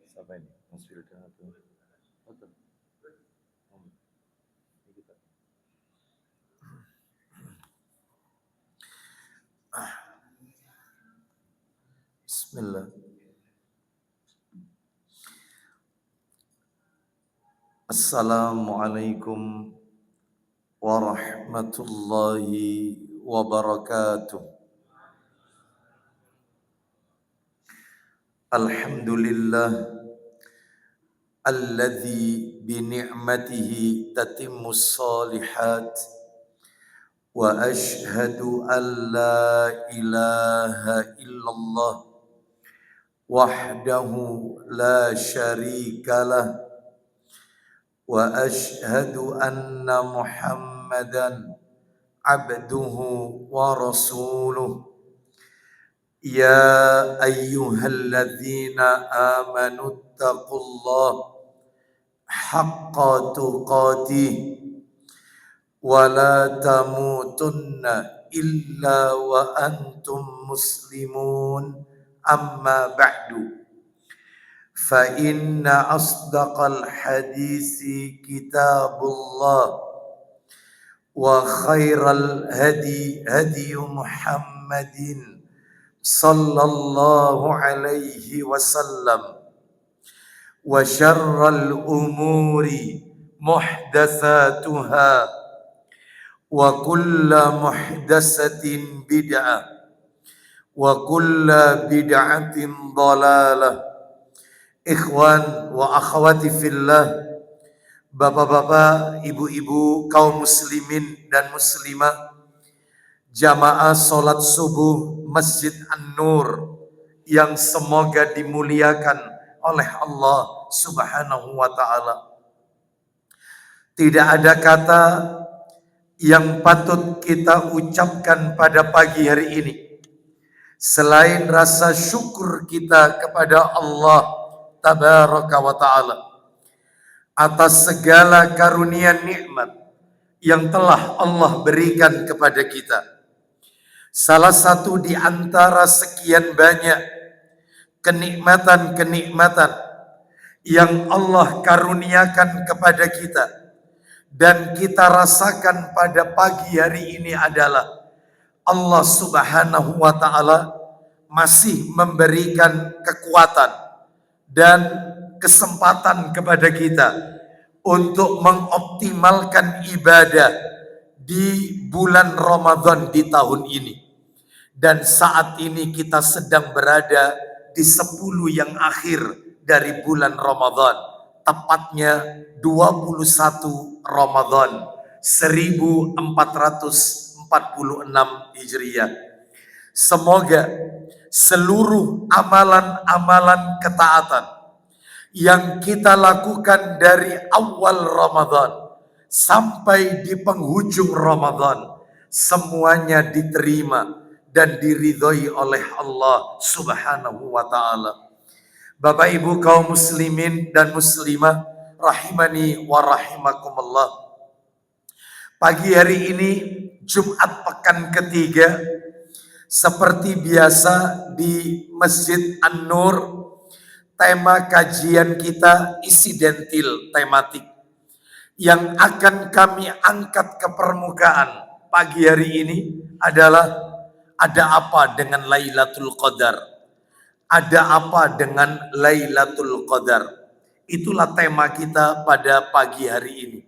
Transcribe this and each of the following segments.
Siapa ini? Mas Wildan atau Oten? Ini kita. Bismillah. Assalamualaikum warahmatullahi wabarakatuh. Alhamdulillah alladzi bi ni'matihi tatimmus shalihat wa ashhadu an la ilaha illallah wahdahu la syarikalah wa ashhadu anna Muhammadan abduhu wa rasuluh. Ya ayyuhalladzina amanu taqullaha haqqa tuqatih wa la tamutunna illa wa antum muslimun, amma ba'du. Fa inna asdaqal hadisi kitabullah wa khairal hadi Muhammadin sallallahu alaihi wasallam wa syarral umuri muhdatsatuha wa kulla muhdatsatin bid'ah wa kulla bid'atin dhalalah. Ikhwan wa akhwati fillah, bapak-bapak, ibu-ibu, kaum muslimin dan muslimah, jamaah salat subuh Masjid An-Nur yang semoga dimuliakan oleh Allah Subhanahu wa ta'ala. Tidak ada kata yang patut kita ucapkan pada pagi hari ini selain rasa syukur kita kepada Allah Tabaraka wa ta'ala atas segala karunia nikmat yang telah Allah berikan kepada kita. Salah satu di antara sekian banyak kenikmatan-kenikmatan yang Allah karuniakan kepada kita dan kita rasakan pada pagi hari ini adalah Allah Subhanahu wa ta'ala masih memberikan kekuatan dan kesempatan kepada kita untuk mengoptimalkan ibadah di bulan Ramadan di tahun ini. Dan saat ini kita sedang berada di 10 yang akhir dari bulan Ramadan, tepatnya 21 Ramadan 1446 Hijriah. Semoga seluruh amalan-amalan ketaatan yang kita lakukan dari awal Ramadan sampai di penghujung Ramadan semuanya diterima dan diridhoi oleh Allah Subhanahu wa ta'ala. Bapak Ibu kaum muslimin dan muslimah rahimani wa rahimakumullah. Pagi hari ini Jumat pekan ketiga, seperti biasa di Masjid An-Nur, tema kajian kita insidentil tematik yang akan kami angkat ke permukaan pagi hari ini adalah ada apa dengan Lailatul Qadar? Ada apa dengan Lailatul Qadar? Itulah tema kita pada pagi hari ini.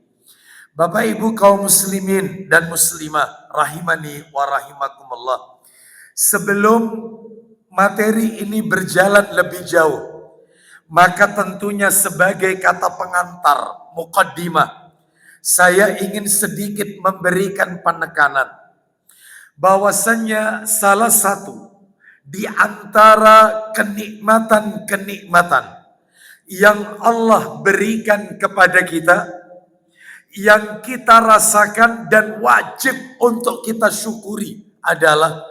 Bapak Ibu kaum muslimin dan muslimah rahimani wa rahimakumullah. Sebelum materi ini berjalan lebih jauh, maka tentunya sebagai kata pengantar, muqaddimah, saya ingin sedikit memberikan penekanan bahwasannya salah satu di antara kenikmatan-kenikmatan yang Allah berikan kepada kita, yang kita rasakan dan wajib untuk kita syukuri adalah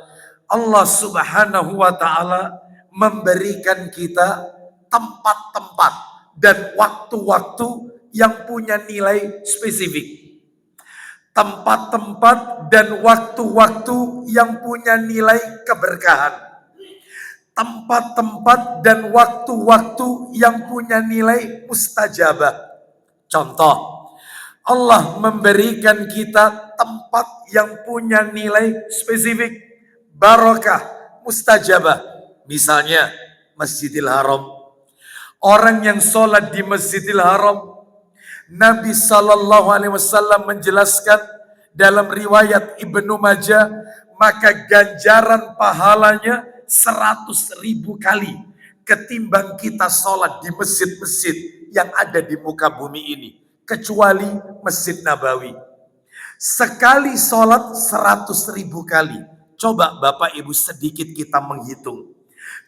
Allah Subhanahu wa ta'ala memberikan kita tempat-tempat dan waktu-waktu yang punya nilai spesifik. Tempat-tempat dan waktu-waktu yang punya nilai keberkahan. tempat-tempat dan waktu-waktu yang punya nilai mustajabah. Contoh, Allah memberikan kita tempat yang punya nilai spesifik, barokah, mustajabah. Misalnya Masjidil Haram. Orang yang sholat di Masjidil Haram, Nabi Sallallahu Alaihi Wasallam menjelaskan dalam riwayat Ibnu Majah, maka ganjaran pahalanya 100.000 kali ketimbang kita sholat di masjid-masjid yang ada di muka bumi ini, kecuali Masjid Nabawi. Sekali sholat 100.000 kali. Coba Bapak Ibu sedikit kita menghitung.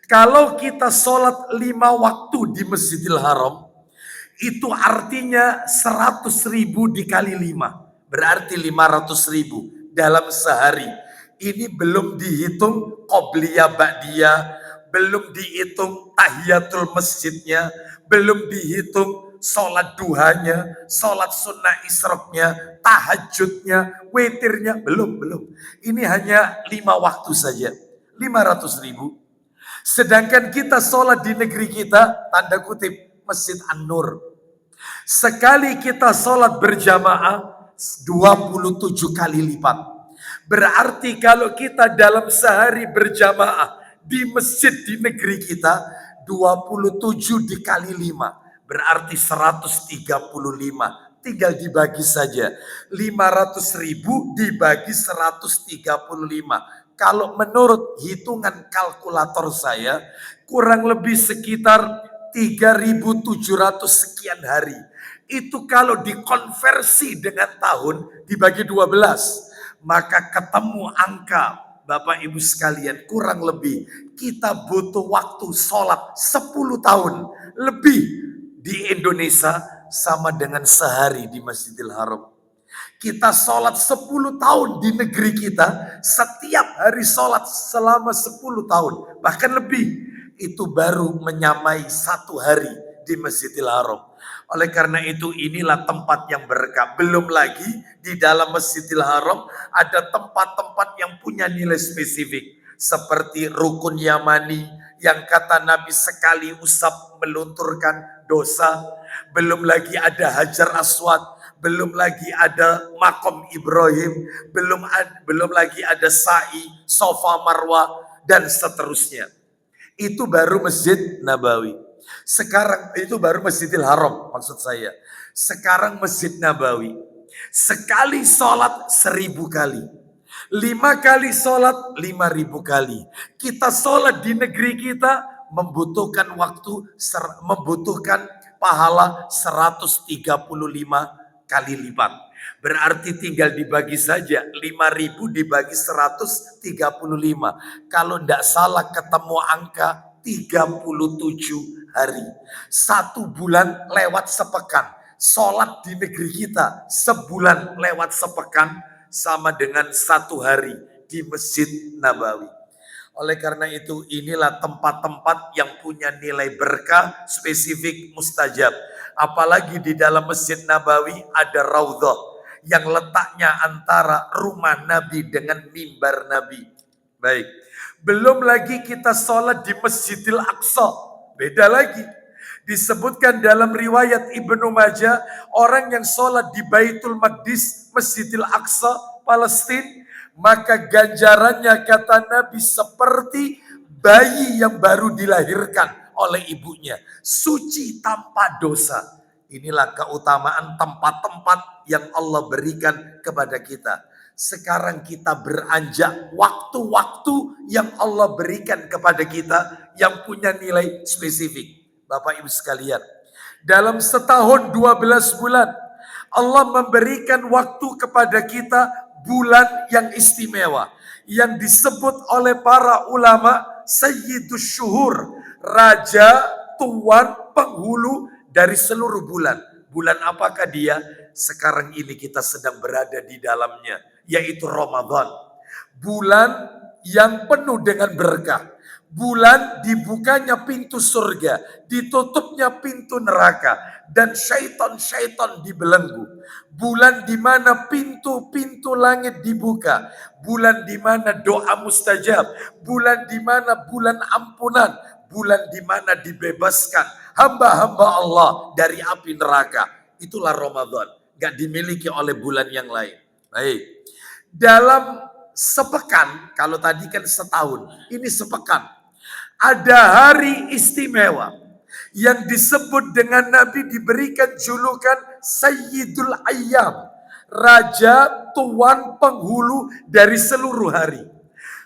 Kalau kita sholat 5 waktu di Masjidil Haram, itu artinya 100.000 dikali 5. Berarti 500.000 dalam sehari. Ini belum dihitung qobliyah ba'diyah, belum dihitung tahiyatul masjidnya, belum dihitung sholat duhanya, sholat sunnah isroknya, tahajudnya, witirnya, belum. Ini hanya 5 waktu saja, 500.000. Sedangkan kita sholat di negeri kita, tanda kutip, Masjid An-Nur. Sekali kita sholat berjamaah, 27 kali lipat. Berarti kalau kita dalam sehari berjamaah di masjid di negeri kita, 27 dikali 5. Berarti 135. Tinggal dibagi saja. 500.000 dibagi 135. Kalau menurut hitungan kalkulator saya, kurang lebih sekitar 3.700 sekian hari. Itu kalau dikonversi dengan tahun dibagi 12, maka ketemu angka, Bapak Ibu sekalian, kurang lebih kita butuh waktu sholat 10 tahun lebih di Indonesia sama dengan sehari di Masjidil Haram. Kita sholat 10 tahun di negeri kita, setiap hari sholat selama 10 tahun, bahkan lebih, itu baru menyamai 1 hari di Masjidil Haram. Oleh karena itu inilah tempat yang berkah. Belum lagi di dalam Masjidil Haram ada tempat-tempat yang punya nilai spesifik. Seperti Rukun Yamani yang kata Nabi sekali usap melunturkan dosa. Belum lagi ada Hajar Aswad. Belum lagi ada Makom Ibrahim. Belum lagi ada Sa'i, Sofa Marwah, dan seterusnya. Itu baru Masjid Nabawi. Sekarang itu baru Masjidil Haram maksud saya. Sekarang Masjid Nabawi. Sekali sholat 1.000 kali. 5 kali sholat 5.000 kali. Kita sholat di negeri kita membutuhkan waktu, membutuhkan pahala 135 kali lipat. Berarti tinggal dibagi saja 5.000 dibagi 135. Kalau tidak salah ketemu angka 37 hari. 1 bulan lewat sepekan. Sholat di negeri kita sebulan lewat sepekan sama dengan 1 hari di Masjid Nabawi. Oleh karena itu inilah tempat-tempat yang punya nilai berkah spesifik mustajab. Apalagi di dalam Masjid Nabawi ada Raudhah yang letaknya antara rumah Nabi dengan mimbar Nabi. Baik. Belum lagi kita sholat di Masjidil Aqsa. Beda lagi. Disebutkan dalam riwayat Ibnu Majah, orang yang sholat di Baitul Maqdis, Masjidil Aqsa, Palestina, maka ganjarannya kata Nabi seperti bayi yang baru dilahirkan oleh ibunya. Suci tanpa dosa. Inilah keutamaan tempat-tempat yang Allah berikan kepada kita. Sekarang kita beranjak waktu-waktu yang Allah berikan kepada kita yang punya nilai spesifik. Bapak Ibu sekalian, dalam setahun 12 bulan Allah memberikan waktu kepada kita bulan yang istimewa yang disebut oleh para ulama Sayyidus Syuhur, raja, tuan, penghulu dari seluruh bulan. Bulan apakah dia? Sekarang ini kita sedang berada di dalamnya, yaitu Ramadan. Bulan yang penuh dengan berkah. Bulan dibukanya pintu surga, ditutupnya pintu neraka, dan syaitan-syaitan dibelenggu. Bulan di mana pintu-pintu langit dibuka, bulan di mana doa mustajab, bulan di mana bulan ampunan, bulan di mana dibebaskan hamba-hamba Allah dari api neraka. Itulah Ramadan, gak dimiliki oleh bulan yang lain. Baik, dalam sepekan, kalau tadi kan setahun, ini sepekan. Ada hari istimewa yang disebut dengan Nabi diberikan julukan Sayyidul Ayyam, raja tuan penghulu dari seluruh hari.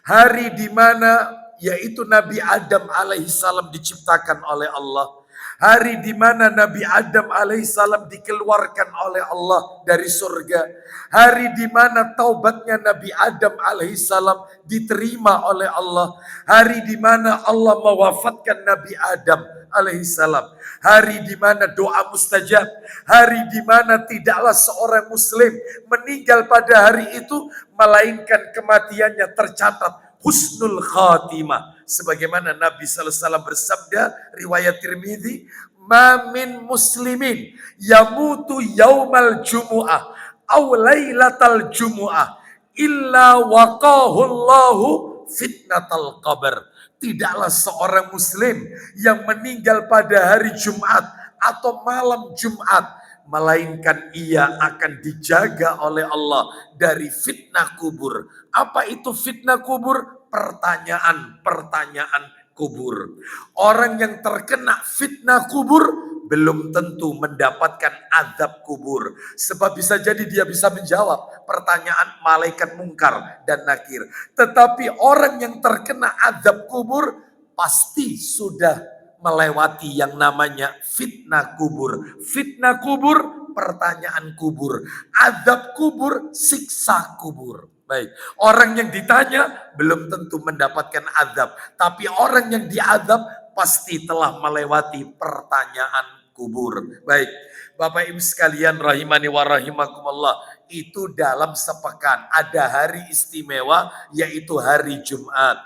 Hari di mana yaitu Nabi Adam alaihissalam diciptakan oleh Allah. Hari di mana Nabi Adam alaihissalam dikeluarkan oleh Allah dari surga. Hari di mana taubatnya Nabi Adam alaihissalam diterima oleh Allah. Hari di mana Allah mewafatkan Nabi Adam alaihissalam. Hari di mana doa mustajab. Hari di mana tidaklah seorang muslim meninggal pada hari itu melainkan kematiannya tercatat husnul khatimah. Sebagaimana Nabi sallallahu alaihi wasallam bersabda, riwayat Tirmidzi, "Ma min muslimin yamutu yaumal jumu'ah aw lailatal jumu'ah illa waqahu Allahu fitnatal qabr." Tidaklah seorang muslim yang meninggal pada hari Jumat atau malam Jumat melainkan ia akan dijaga oleh Allah dari fitnah kubur. Apa itu fitnah kubur? Pertanyaan-pertanyaan kubur. Orang yang terkena fitnah kubur belum tentu mendapatkan azab kubur. Sebab bisa jadi dia bisa menjawab pertanyaan malaikat mungkar dan nakir. Tetapi orang yang terkena azab kubur pasti sudah melewati yang namanya fitnah kubur. Fitnah kubur, pertanyaan kubur. Azab kubur, siksa kubur. Baik, orang yang ditanya belum tentu mendapatkan azab, tapi orang yang diazab pasti telah melewati pertanyaan kubur. Baik, Bapak Ibu sekalian rahimani wa rahimakumullah, itu dalam sepekan ada hari istimewa yaitu hari Jumat.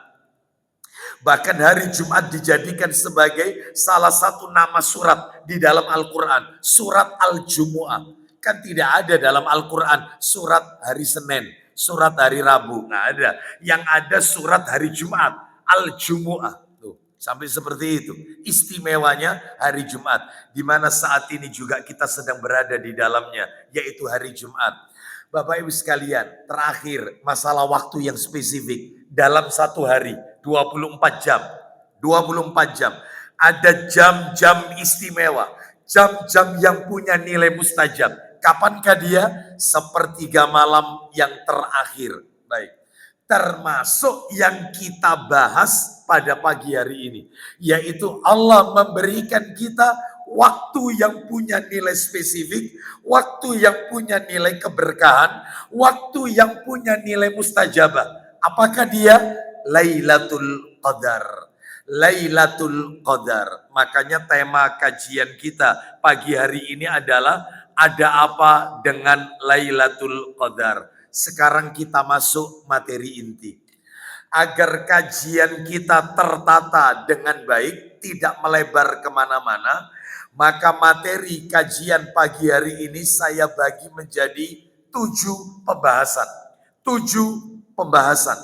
Bahkan hari Jumat dijadikan sebagai salah satu nama surat di dalam Al-Quran, surat Al-Jumu'ah. Kan tidak ada dalam Al-Quran surat hari Senin, surat hari Rabu, nggak ada. Yang ada surat hari Jumat, Al-Jumu'ah. Tuh, sampai seperti itu. Istimewanya hari Jumat, di mana saat ini juga kita sedang berada di dalamnya, yaitu hari Jumat. Bapak Ibu sekalian, terakhir masalah waktu yang spesifik dalam satu hari, 24 jam. 24 jam. Ada jam-jam istimewa, jam-jam yang punya nilai mustajab. Kapankah dia? Sepertiga malam yang terakhir. Baik. Termasuk yang kita bahas pada pagi hari ini. Yaitu Allah memberikan kita waktu yang punya nilai spesifik, waktu yang punya nilai keberkahan, waktu yang punya nilai mustajabah. Apakah dia? Lailatul Qadar. Lailatul Qadar. Makanya tema kajian kita pagi hari ini adalah ada apa dengan Lailatul Qadar. Sekarang kita masuk materi inti. Agar kajian kita tertata dengan baik, tidak melebar kemana-mana, maka materi kajian pagi hari ini saya bagi menjadi 7 pembahasan. 7 pembahasan.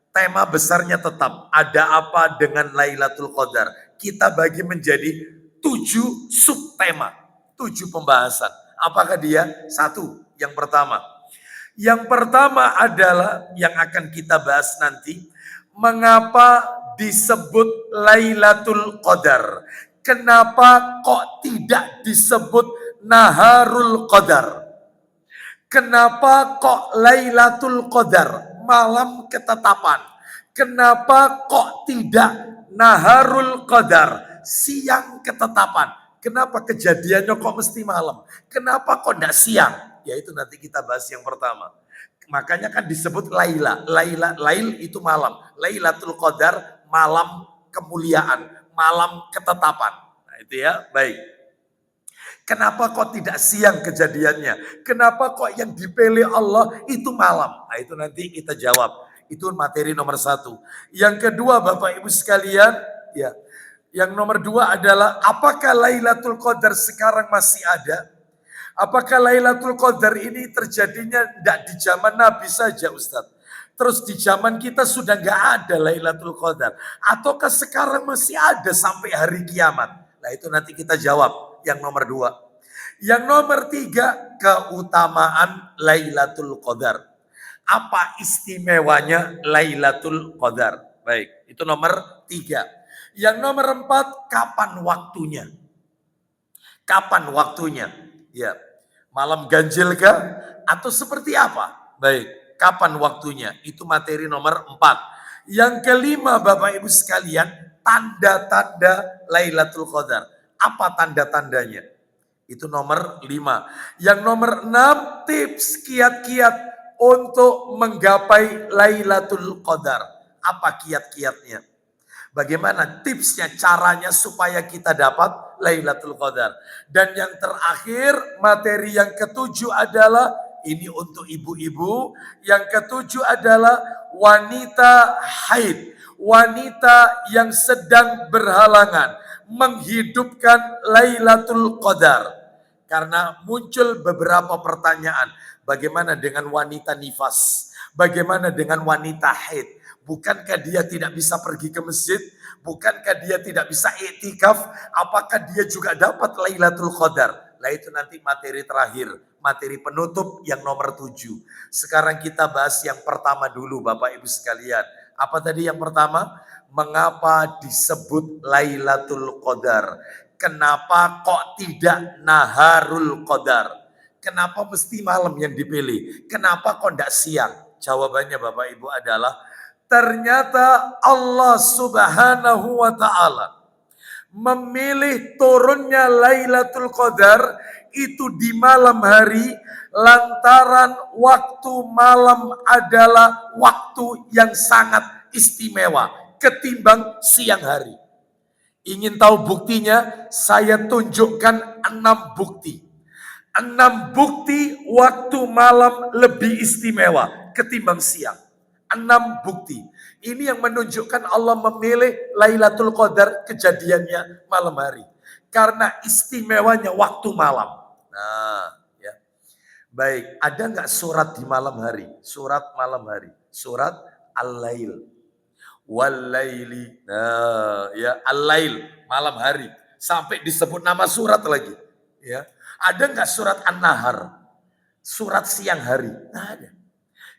Tema besarnya tetap ada apa dengan Lailatul Qadar. Kita bagi menjadi 7 subtema, 7 pembahasan. Apakah dia? 1, yang pertama. Yang pertama adalah yang akan kita bahas nanti, mengapa disebut Lailatul Qadar? Kenapa kok tidak disebut Naharul Qadar? Kenapa kok Lailatul Qadar, malam ketetapan? Kenapa kok tidak Naharul Qadar, siang ketetapan? Kenapa kejadiannya kok mesti malam? Kenapa kok tidak siang? Ya itu nanti kita bahas yang pertama. Makanya kan disebut Laila. Lail itu malam. Lailatul Qadar malam kemuliaan, malam ketetapan. Nah itu ya, baik. Kenapa kok tidak siang kejadiannya? Kenapa kok yang dipilih Allah itu malam? Nah itu nanti kita jawab. Itu materi nomor 1. Yang kedua Bapak Ibu sekalian, ya. Yang nomor 2 adalah apakah Lailatul Qadar sekarang masih ada? Apakah Lailatul Qadar ini terjadinya tidak di zaman Nabi saja Ustadz? Terus di zaman kita sudah nggak ada Lailatul Qadar. Ataukah sekarang masih ada sampai hari kiamat? Nah itu nanti kita jawab yang nomor 2. Yang nomor 3, keutamaan Lailatul Qadar. Apa istimewanya Lailatul Qadar? Baik, itu nomor 3. Yang nomor 4, kapan waktunya? Kapan waktunya? Ya, malam ganjil kah? Atau seperti apa? Baik, kapan waktunya? Itu materi nomor 4. Yang kelima Bapak Ibu sekalian, tanda-tanda Lailatul Qadar. Apa tanda-tandanya? Itu nomor 5. Yang nomor 6, tips kiat-kiat untuk menggapai Lailatul Qadar. Apa kiat-kiatnya? Bagaimana tipsnya, caranya supaya kita dapat Lailatul Qadar. Dan yang terakhir, materi yang ketujuh adalah, ini untuk ibu-ibu. Yang ketujuh adalah wanita haid. Wanita yang sedang berhalangan menghidupkan Lailatul Qadar. Karena muncul beberapa pertanyaan. Bagaimana dengan wanita nifas? Bagaimana dengan wanita haid? Bukankah dia tidak bisa pergi ke masjid? Bukankah dia tidak bisa iktikaf? Apakah dia juga dapat Lailatul Qadar? Nah itu nanti materi terakhir. Materi penutup yang nomor 7. Sekarang kita bahas yang pertama dulu Bapak Ibu sekalian. Apa tadi yang pertama? Mengapa disebut Lailatul Qadar? Kenapa kok tidak Naharul Qadar? Kenapa mesti malam yang dipilih? Kenapa kok tidak siang? Jawabannya Bapak Ibu adalah ternyata Allah Subhanahu wa Ta'ala memilih turunnya Lailatul Qadar itu di malam hari lantaran waktu malam adalah waktu yang sangat istimewa ketimbang siang hari. Ingin tahu buktinya? Saya tunjukkan 6 bukti. 6 bukti waktu malam lebih istimewa ketimbang siang. 6 bukti. Ini yang menunjukkan Allah memilih Lailatul Qadar kejadiannya malam hari. Karena istimewanya waktu malam. Nah, ya. Baik, ada nggak surat di malam hari? Surat malam hari. Surat Al-Lail. Wal-laili. Nah, ya, Al-Lail, malam hari. Sampai disebut nama surat lagi. Ya. Ada nggak surat An-Nahar? Surat siang hari? Nggak ada.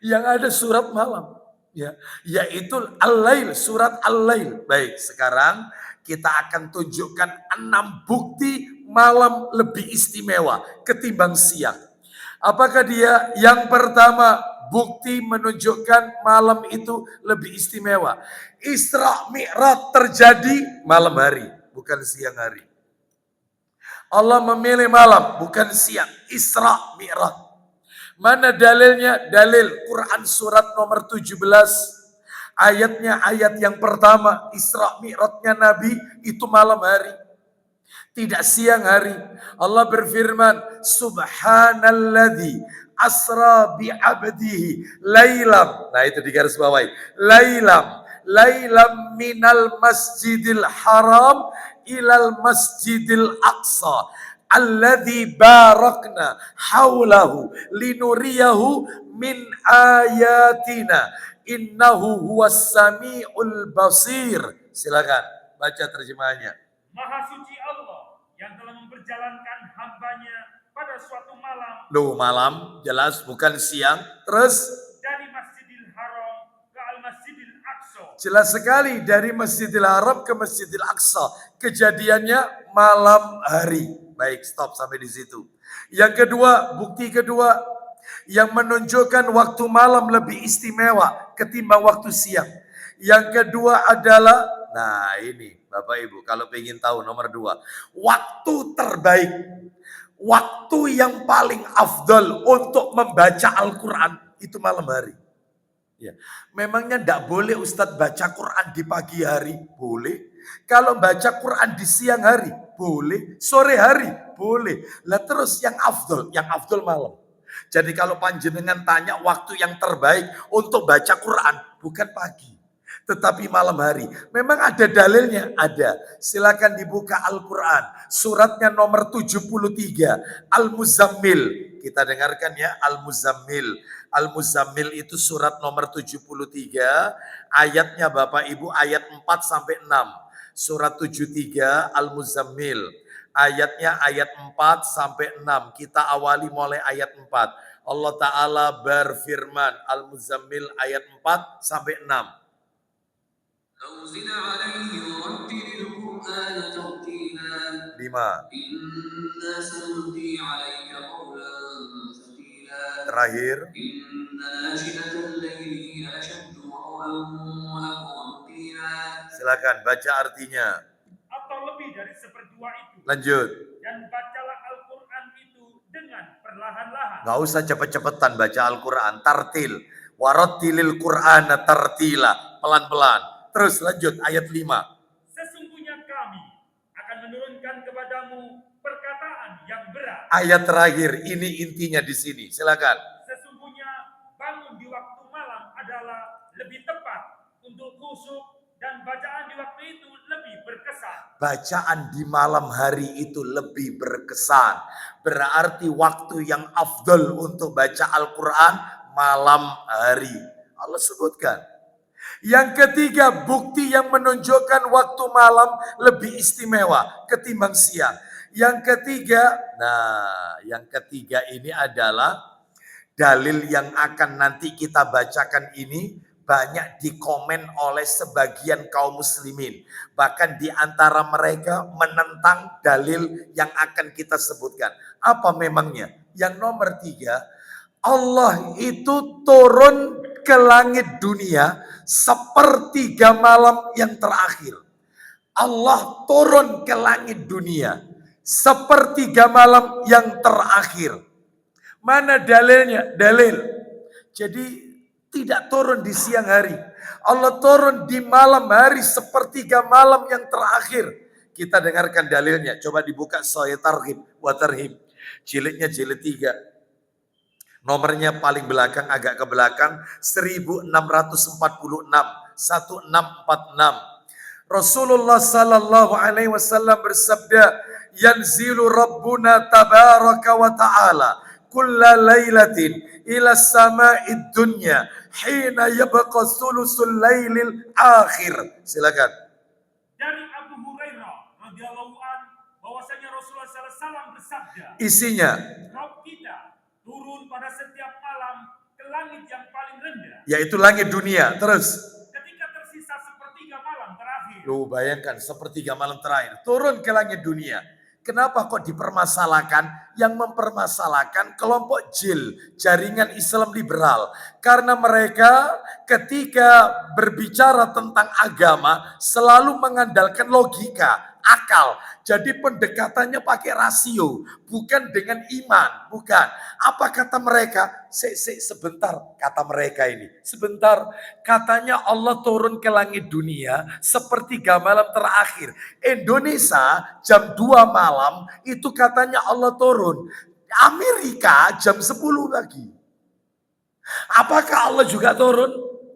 Yang ada surat malam. Ya, yaitu Al-Lail, surat Al-Lail. Baik, sekarang kita akan tunjukkan 6 bukti malam lebih istimewa ketimbang siang. Apakah dia? Yang pertama, bukti menunjukkan malam itu lebih istimewa. Isra Mi'raj terjadi malam hari, bukan siang hari. Allah memilih malam, bukan siang. Isra Mi'raj. Mana dalilnya? Dalil Quran surat nomor 17. Ayatnya ayat yang pertama. Isra Mi'rajnya Nabi itu malam hari. Tidak siang hari. Allah berfirman, Subhanalladzi asra bi'abdihi laylam. Nah itu di garis bawahi. Laylam minal masjidil haram ilal masjidil aqsa. Alladzi barakna haulahu linuriyahu min ayatina. Innahu huwas sami'ul basir. Silakan baca terjemahannya. Maha suci Allah yang telah memperjalankan hambanya pada suatu malam. Loh, malam jelas bukan siang. Terus dari Masjidil Haram ke Al-Masjidil Aqsa. Jelas sekali dari Masjidil Haram ke Masjidil Aqsa. Kejadiannya malam hari. Baik, stop sampai di situ. Yang kedua, bukti kedua yang menunjukkan waktu malam lebih istimewa ketimbang waktu siang. Yang kedua adalah, nah ini Bapak Ibu kalau ingin tahu nomor 2. Waktu terbaik, waktu yang paling afdal untuk membaca Al-Quran itu malam hari. Ya. Memangnya tidak boleh Ustadz baca Quran di pagi hari? Boleh. Kalau baca Quran di siang hari? Boleh. Sore hari? Boleh. Lah terus yang afdal malam. Jadi kalau panjenengan tanya waktu yang terbaik untuk baca Quran, bukan pagi, tetapi malam hari. Memang ada dalilnya? Ada. Silakan dibuka Al-Quran. Suratnya nomor 73. Al-Muzammil. Kita dengarkan ya, Al-Muzammil. Al-Muzammil itu surat nomor 73. Ayatnya Bapak Ibu ayat 4 sampai 6. Surat 73 Al-Muzammil. Ayatnya ayat 4 sampai 6. Kita awali mulai ayat 4. Allah Ta'ala berfirman, Al-Muzammil ayat 4 sampai 6. Lima. Terakhir. Silakan baca artinya. Atau lebih dari seperdua itu. Lanjut. Dan bacalah Al-Quran itu dengan perlahan-lahan. Gak usah cepet-cepetan baca Al-Quran. Tartil. Warattilil Qur'ana tartila. Pelan-pelan. Terus lanjut ayat 5. Sesungguhnya kami akan menurunkan kepadamu perkataan yang berat. Ayat terakhir, ini intinya di sini. Silakan. Sesungguhnya bangun di waktu malam adalah lebih tepat untuk khusyuk dan bacaan di waktu itu lebih berkesan. Bacaan di malam hari itu lebih berkesan. Berarti waktu yang afdal untuk baca Al-Quran malam hari. Allah sebutkan. Yang ketiga, bukti yang menunjukkan waktu malam lebih istimewa ketimbang siang. Yang ketiga, yang ketiga ini adalah dalil yang akan nanti kita bacakan ini banyak dikomen oleh sebagian kaum muslimin. Bahkan di antara mereka menentang dalil yang akan kita sebutkan. Apa memangnya? Yang nomor 3, Allah itu turun ke langit dunia sepertiga malam yang terakhir. Allah turun ke langit dunia sepertiga malam yang terakhir. Mana dalilnya? Dalil. Jadi tidak turun di siang hari. Allah turun di malam hari sepertiga malam yang terakhir. Kita dengarkan dalilnya. Coba dibuka Sahih Targhib wa Tarhib. Jilidnya jilid 3. Nomornya paling belakang, agak ke belakang, 1646, 1646. Rasulullah sallallahu alaihi wasallam bersabda, yanzilu Rabbuna tabaraka wa ta'ala kulla lailatin ila sama'id dunya hina yabqa thulusul lailil akhir. Silakan. Dari Abu Hurairah radhiyallahu an bahwasanya Rasulullah sallallahu alaihi wasallam bersabda, isinya, Rabb kita turun pada setiap malam ke langit yang paling rendah, yaitu langit dunia. Terus ketika tersisa sepertiga malam terakhir. Lu bayangkan sepertiga malam terakhir turun ke langit dunia. Kenapa kok dipermasalahkan? Yang mempermasalahkan kelompok JIL, Jaringan Islam Liberal. Karena mereka ketika berbicara tentang agama selalu mengandalkan logika, akal. Jadi pendekatannya pakai rasio, bukan dengan iman, bukan. Apa kata mereka? Sebentar, kata mereka ini. Sebentar, katanya Allah turun ke langit dunia sepertiga malam terakhir. Indonesia jam 2 malam itu katanya Allah turun. Amerika jam 10 pagi. Apakah Allah juga turun?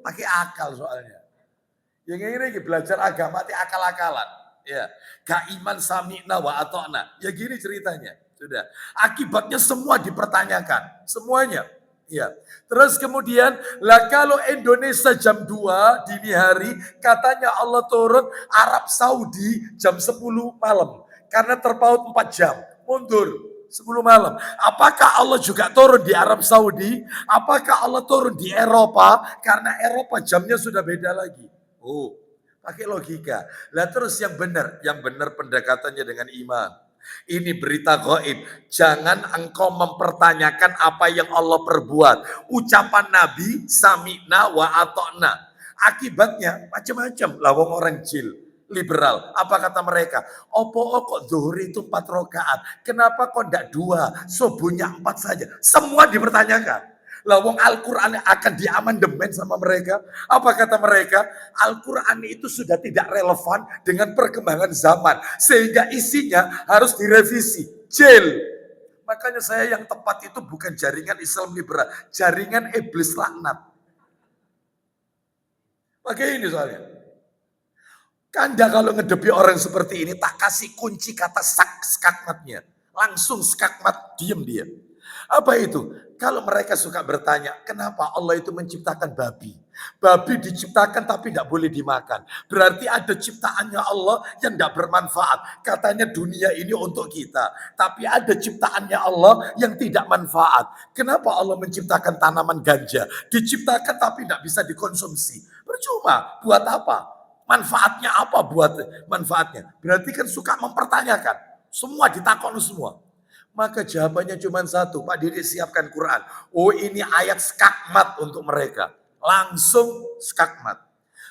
Pakai akal soalnya. Yang ini belajar agama itu akal-akalan. Ya, gak iman sami'na wa ata'na. Ya gini ceritanya. Sudah. Akibatnya semua dipertanyakan. Semuanya. Ya. Terus kemudian, lah kalau Indonesia jam 2 dini hari, katanya Allah turun, Arab Saudi jam 10 malam. Karena terpaut 4 jam. Mundur 10 malam. Apakah Allah juga turun di Arab Saudi? Apakah Allah turun di Eropa? Karena Eropa jamnya sudah beda lagi. Oh, pakai logika. Lah terus yang benar pendekatannya dengan iman. Ini berita gaib. Jangan engkau mempertanyakan apa yang Allah perbuat. Ucapan Nabi, sami'na wa ata'na. Akibatnya macam-macam. Lawang orang JIL, liberal. Apa kata mereka? Opo kok zuhur itu 4 rakaat. Kenapa kok enggak 2? Subuhnya 4 saja. Semua dipertanyakan. Lawang Al-Quran akan diamandemen sama mereka. Apa kata mereka? Al-Quran itu sudah tidak relevan dengan perkembangan zaman. Sehingga isinya harus direvisi. JIL. Makanya saya yang tepat itu bukan jaringan Islam liberal, jaringan iblis laknat. Pakai ini soalnya. Anda kalau ngedepi orang seperti ini, tak kasih kunci kata skakmatnya. Langsung skakmat, diem dia. Apa itu? Kalau mereka suka bertanya, kenapa Allah itu menciptakan babi? Babi diciptakan tapi tidak boleh dimakan. Berarti ada ciptaannya Allah yang tidak bermanfaat. Katanya dunia ini untuk kita. Tapi ada ciptaannya Allah yang tidak manfaat. Kenapa Allah menciptakan tanaman ganja? Diciptakan tapi tidak bisa dikonsumsi. Percuma, buat apa? Manfaatnya apa buat manfaatnya? Berarti kan suka mempertanyakan. Semua ditakoni semua. Maka jawabannya cuma satu. Pak Didi siapkan Quran. Oh ini ayat skakmat untuk mereka. Langsung skakmat.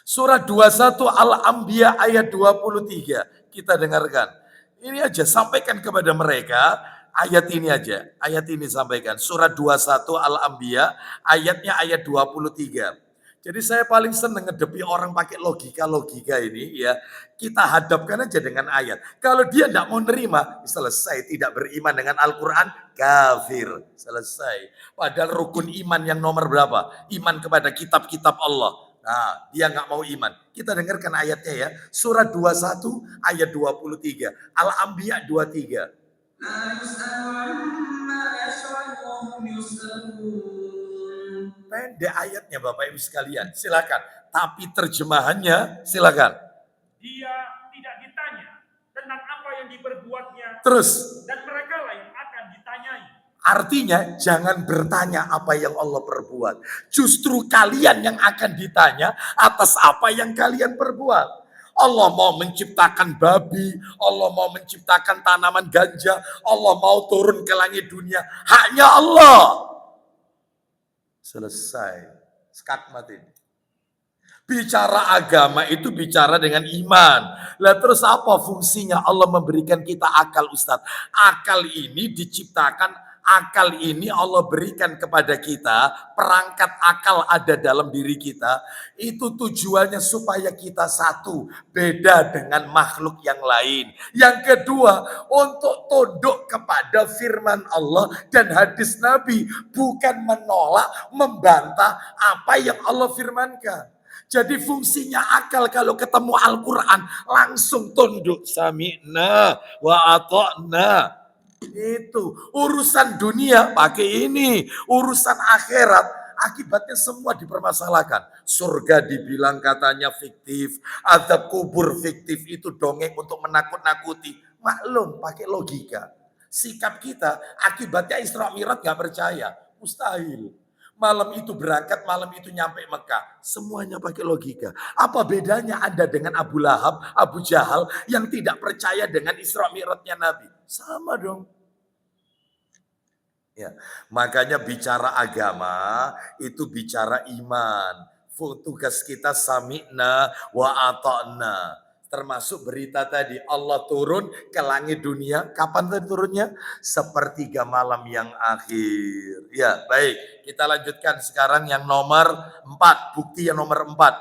Surah 21 Al-Anbiya ayat 23. Kita dengarkan. Ini aja sampaikan kepada mereka. Ayat ini aja. Ayat ini sampaikan. Surah 21 Al-Anbiya ayatnya ayat 23. Jadi saya paling seneng ngedepi orang pakai logika-logika ini ya. Kita hadapkan aja dengan ayat. Kalau dia tidak mau nerima, selesai. Tidak beriman dengan Al-Quran, kafir. Selesai. Padahal rukun iman yang nomor berapa? Iman kepada kitab-kitab Allah. Nah, dia nggak mau iman. Kita dengarkan ayatnya ya. Surah 21 ayat 23. Al-Anbiya 23. Pendek ayatnya Bapak Ibu sekalian, silakan. Tapi terjemahannya silakan. Dia tidak ditanya tentang apa yang diperbuatnya. Terus. Dan mereka lah yang akan ditanyai. Artinya jangan bertanya apa yang Allah perbuat. Justru kalian yang akan ditanya atas apa yang kalian perbuat. Allah mau menciptakan babi, Allah mau menciptakan tanaman ganja, Allah mau turun ke langit dunia. Haknya Allah. Selesai. Skakmat ini. Bicara agama itu bicara dengan iman. Lah terus apa fungsinya Allah memberikan kita akal Ustadz? Akal ini diciptakan, akal ini Allah berikan kepada kita. Perangkat akal ada dalam diri kita. Itu tujuannya supaya kita satu. Beda dengan makhluk yang lain. Yang kedua, untuk tunduk kepada firman Allah dan hadis Nabi. Bukan menolak, membantah apa yang Allah firmankan. Jadi fungsinya akal kalau ketemu Al-Quran langsung tunduk. Sami'na wa ata'na. Itu urusan dunia pakai ini. Urusan akhirat akibatnya semua dipermasalahkan. Surga dibilang katanya fiktif. Azab kubur fiktif, itu dongeng untuk menakut-nakuti. Maklum pakai logika. Sikap kita akibatnya Isra Mi'raj gak percaya. Mustahil. Malam itu berangkat, malam itu nyampe Mekah. Semuanya pakai logika. Apa bedanya Anda dengan Abu Lahab, Abu Jahal yang tidak percaya dengan Isra Mi'rajnya Nabi? Sama dong. Ya, makanya bicara agama itu bicara iman. Tugas kita sami'na wa ata'na. Termasuk berita tadi, Allah turun ke langit dunia. Kapan tadi turunnya? Sepertiga malam yang akhir. Ya, baik. Kita lanjutkan sekarang yang nomor 4. Bukti yang nomor 4.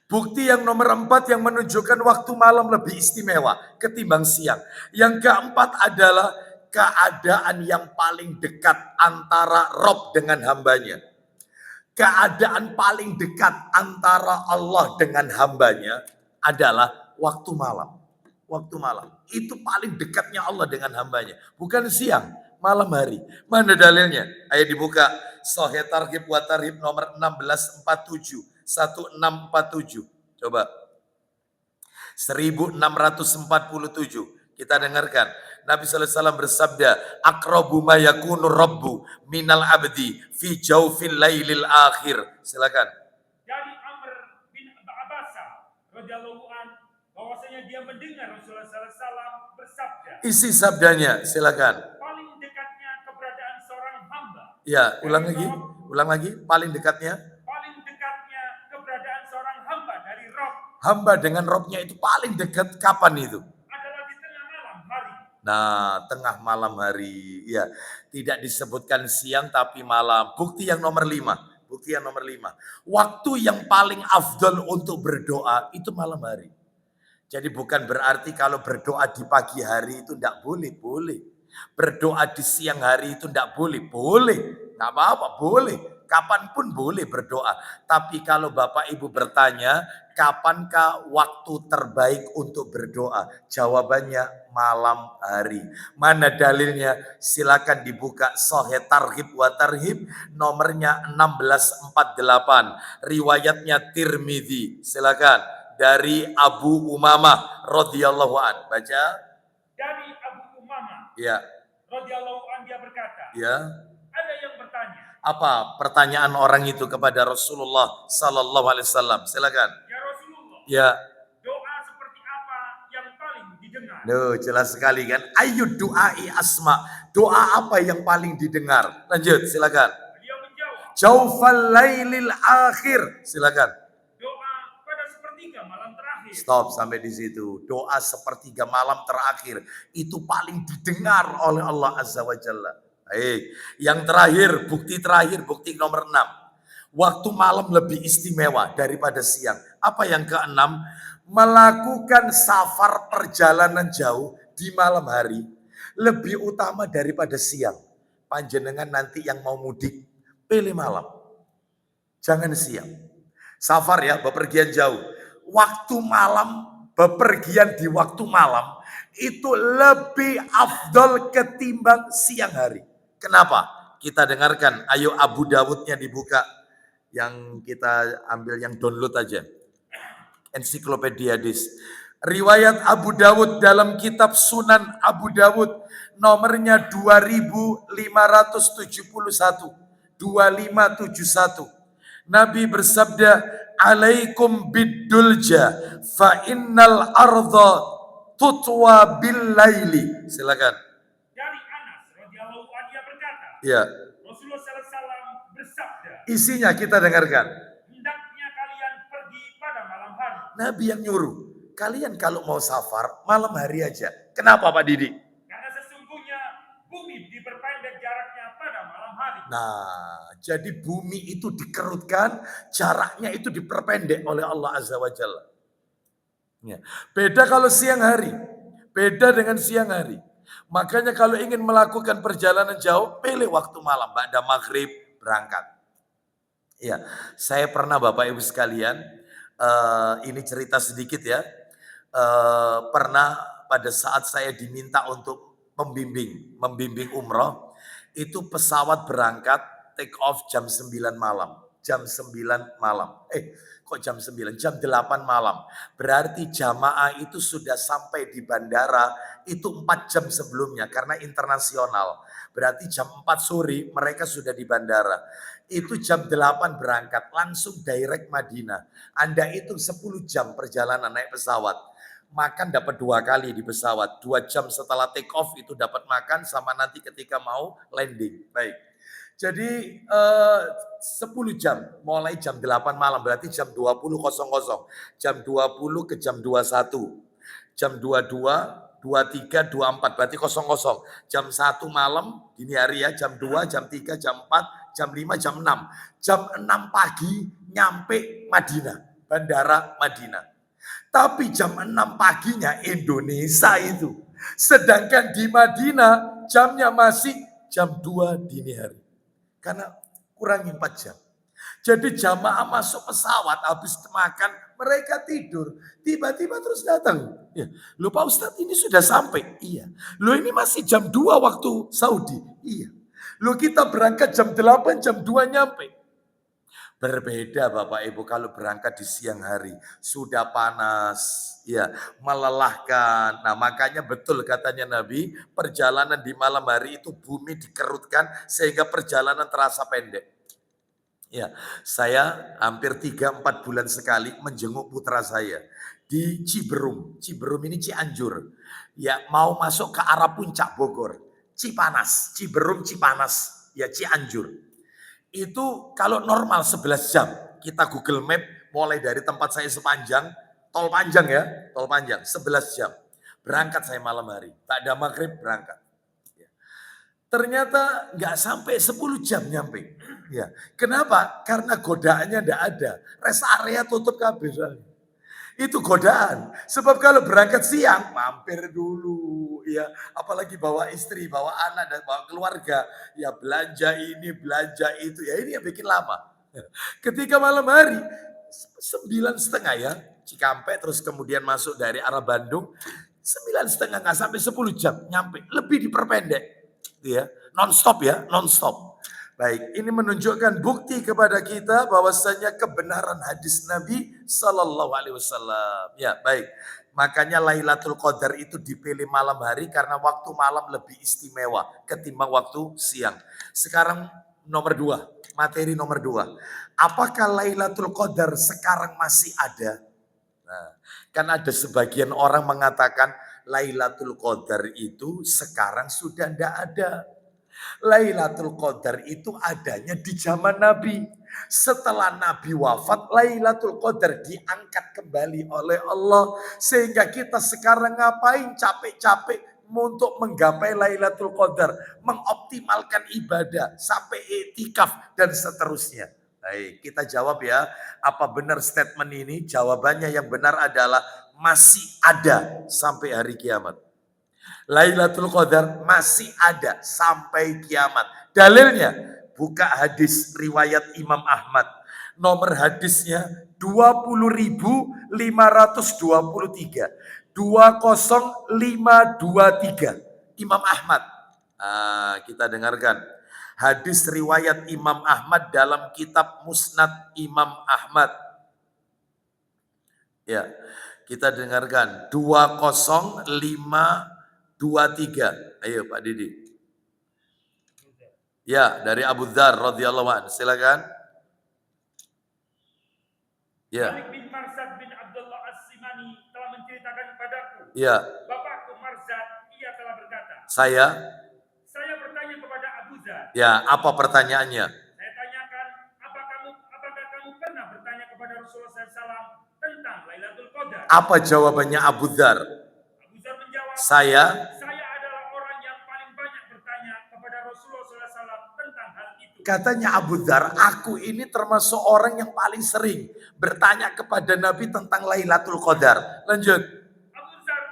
Bukti yang nomor 4 yang menunjukkan waktu malam lebih istimewa ketimbang siang. Yang keempat adalah keadaan yang paling dekat antara Rob dengan hambanya. Keadaan paling dekat antara Allah dengan hambanya adalah waktu malam. Waktu malam. Itu paling dekatnya Allah dengan hambanya. Bukan siang, malam hari. Mana dalilnya? Ayo dibuka. Sahih Targhib wa Tarhib nomor 1647. 1647. Coba. 1647. Kita dengarkan. Nabi SAW bersabda, Aqrabu ma yakunu rabbu minal abdi fi jawfil lailil akhir. Silakan. Dari Amr bin Abbasa radhiyallahu an, bahwasanya dia mendengar Rasulullah SAW bersabda. Isi sabdanya, silakan. Paling dekatnya keberadaan seorang hamba. Ya, ulang lagi. Paling dekatnya. Paling dekatnya keberadaan seorang hamba dari Rob. Hamba dengan Robnya itu paling dekat kapan itu? Adalah di tengah malam hari. Nah, tengah malam hari. Ya, tidak disebutkan siang tapi malam. Bukti yang nomor 5. Bukti yang nomor 5. Waktu yang paling afdol untuk berdoa itu malam hari. Jadi bukan berarti kalau berdoa di pagi hari itu tidak boleh. Boleh. Berdoa di siang hari itu tidak boleh. Boleh, nggak apa-apa, boleh. Kapanpun boleh berdoa. Tapi kalau Bapak Ibu bertanya, kapankah waktu terbaik untuk berdoa? Jawabannya malam hari. Mana dalilnya? Silakan dibuka Sahih Targhib wa Tarhib nomornya 1648. Riwayatnya Tirmidzi. Silakan dari Abu Umamah radhiyallahu an. Baca. Dari Abu Umamah Ya. radhiyallahu an dia berkata, Ya. ada yang bertanya, Apa pertanyaan orang itu kepada Rasulullah sallallahu alaihi wasallam? Silakan. ya Rasulullah, Ya. doa seperti apa yang paling didengar? Duh, jelas sekali kan. Ayu du'ai asma. Doa apa yang paling didengar? Lanjut, silakan. Beliau menjawab, Jaufal lailil akhir. Silakan. doa pada sepertiga malam terakhir. Stop sampai di situ. Doa sepertiga malam terakhir itu paling didengar oleh Allah Azza wa Jalla. Baik. Yang terakhir, bukti nomor 6. Waktu malam lebih istimewa daripada siang. Apa yang keenam? Melakukan safar perjalanan jauh di malam hari lebih utama daripada siang. Panjenengan nanti yang mau mudik, pilih malam. Jangan siang. Safar ya, bepergian jauh. Waktu malam, bepergian di waktu malam itu lebih afdol ketimbang siang hari. Kenapa? Kita dengarkan. Ayo Abu Dawudnya dibuka. Yang kita ambil yang download aja. Ensiklopedia Hadis. Riwayat Abu Dawud dalam kitab Sunan Abu Dawud nomornya 2571. 2571. Nabi bersabda, "Alaikum biddulja fa innal ardha tutwa bil laili." Silakan. Dari Anas radhiyallahu anhu dia berkata, Ya. Rasulullah SAW bersabda, Isinya kita dengarkan. hendaknya kalian pergi pada malam hari. Nabi yang nyuruh. Kalian kalau mau safar malam hari aja. Kenapa Pak Didi? Karena sesungguhnya bumi diperpendek jaraknya pada malam hari. Nah, jadi bumi itu dikerutkan, jaraknya itu diperpendek oleh Allah Azza wa Jalla. Ya. Beda kalau siang hari. Beda dengan siang hari. Makanya kalau ingin melakukan perjalanan jauh, pilih waktu malam. Ba'da maghrib berangkat. Ya, saya pernah Bapak Ibu sekalian, ini cerita sedikit ya. Pernah pada saat saya diminta untuk membimbing umroh, itu pesawat berangkat take off jam 9 malam. Jam 9 malam. Kok jam 9? Jam 8 malam. Berarti jamaah itu sudah sampai di bandara itu 4 jam sebelumnya karena internasional. Berarti jam 4 sore mereka sudah di bandara. Itu jam 8 berangkat langsung direct Madinah. Anda hitung 10 jam perjalanan naik pesawat. Makan dapat 2 kali di pesawat. 2 jam setelah take off itu dapat makan sama nanti ketika mau landing. Baik. Jadi 10 jam. Mulai jam 8 malam berarti jam 20.00. Jam 20 ke jam 21. Jam 22, 23, 24 berarti 00. Jam 1 malam dini hari ya. Jam 2, jam 3, jam 4, jam 5, jam 6. Jam 6 pagi nyampe Madinah. Bandara Madinah. Tapi jam 6 paginya Indonesia itu. Sedangkan di Madinah jamnya masih jam 2 dini hari. Karena kurangi 4 jam. Jadi jamaah masuk pesawat habis makan mereka tidur. Tiba-tiba terus datang. Ya, loh Pak Ustadz ini sudah sampai. Iya. Loh ini masih jam 2 waktu Saudi. Iya. Loh kita berangkat jam 8 jam 2 nyampe. Berbeda Bapak Ibu kalau berangkat di siang hari. Sudah panas, ya melelahkan. Nah makanya betul katanya Nabi, perjalanan di malam hari itu bumi dikerutkan sehingga perjalanan terasa pendek. Ya, saya hampir 3-4 bulan sekali menjenguk putra saya di Ciberum. Ciberum ini Cianjur. Ya mau masuk ke arah puncak Bogor. Cipanas, Ciberum Cipanas, ya Cianjur. Itu kalau normal 11 jam. Kita Google Map mulai dari tempat saya sepanjang, tol panjang ya, tol panjang 11 jam. Berangkat saya malam hari, ba'da maghrib berangkat. Ya. Ternyata nggak sampai 10 jam nyampe. Ya. Kenapa? Karena godaannya nggak ada. Rest area tutup kabeh. Itu godaan. Sebab kalau berangkat siang, mampir dulu. ya, apalagi bawa istri, bawa anak dan bawa keluarga, ya belanja ini, belanja itu, ya ini yang bikin lama. Ketika malam hari 9:30 ya, Cikampek terus kemudian masuk dari arah Bandung 9:30 nggak sampai 10 jam nyampe, lebih diperpendek, ya, non-stop ya, non-stop. Baik, ini menunjukkan bukti kepada kita bahwasanya kebenaran hadis Nabi Sallallahu Alaihi Wasallam. Ya, baik. Makanya Lailatul Qadar itu dipilih malam hari karena waktu malam lebih istimewa ketimbang waktu siang. Sekarang nomor 2, materi nomor 2. Apakah Lailatul Qadar sekarang masih ada? Nah, kan ada sebagian orang mengatakan Lailatul Qadar itu sekarang sudah tidak ada. Lailatul Qadar itu adanya di zaman Nabi. Setelah Nabi wafat, Lailatul Qadar diangkat kembali oleh Allah. Sehingga kita sekarang ngapain capek-capek untuk menggapai Lailatul Qadar. Mengoptimalkan ibadah sampai iktikaf dan seterusnya. Baik, kita jawab ya. Apa benar statement ini? Jawabannya yang benar adalah masih ada sampai hari kiamat. Lailatul Qadar masih ada sampai kiamat. Dalilnya buka hadis riwayat Imam Ahmad. Nomor hadisnya 20.523. 20523. Imam Ahmad. Kita dengarkan. Hadis riwayat Imam Ahmad dalam kitab Musnad Imam Ahmad. Ya, kita dengarkan 20523. Ayo Pak Didi. Ya, dari Abu Dzar radhiyallahu anhu. Silakan. Ya. Malik bin Marsad bin Abdullah As-Simani telah menceritakan kepadaku. Ya. Bapakku Marsad, ia telah berkata. Saya bertanya kepada Abu Dzar. Ya, apa pertanyaannya? Saya tanyakan, apakah kamu pernah bertanya kepada Rasulullah SAW tentang Lailatul Qadar? Apa jawabannya Abu Dzar? Abu Dzar menjawab, Saya adalah orang yang paling banyak bertanya kepada Rasulullah SAW tentang hal itu. Katanya Abu Dzar, aku ini termasuk orang yang paling sering bertanya kepada Nabi tentang Lailatul Qadar. Lanjut. Abu Dzar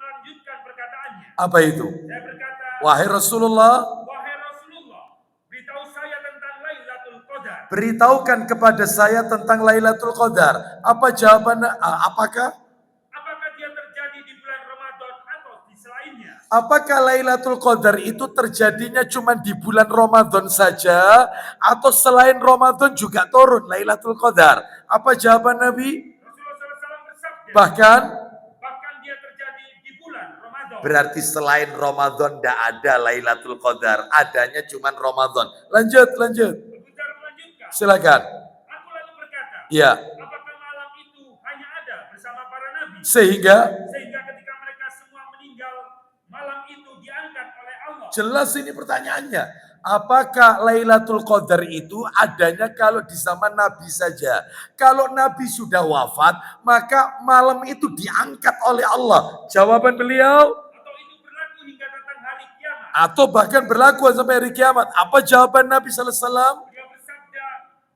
melanjutkan perkataannya. Apa itu? Saya berkata, Wahai Rasulullah, beritahu saya tentang Lailatul Qadar. Beritahukan kepada saya tentang Lailatul Qadar. Apa jawabannya? Apakah dia terjadi di bulan Ramadan atau di selainnya? Apakah Lailatul Qadar itu terjadinya cuma di bulan Ramadan saja atau selain Ramadan juga turun Lailatul Qadar? Apa jawaban Nabi? Rasulullah SAW bersabda, Bahkan dia terjadi di bulan Ramadan. Berarti selain Ramadan tidak ada Lailatul Qadar, adanya cuma Ramadan. Lanjut. Silakan. Aku lalu berkata, ya. Apakah malam itu hanya ada bersama para nabi? Sehingga ketika mereka semua meninggal, malam itu diangkat oleh Allah. Jelas ini pertanyaannya. Apakah Lailatul Qadar itu adanya kalau di zaman Nabi saja? Kalau Nabi sudah wafat, maka malam itu diangkat oleh Allah. Jawaban beliau, atau itu berlaku hingga datang hari kiamat. Atau bahkan berlaku sampai hari kiamat. Apa jawaban Nabi sallallahu alaihi wasallam? Dia bersabda,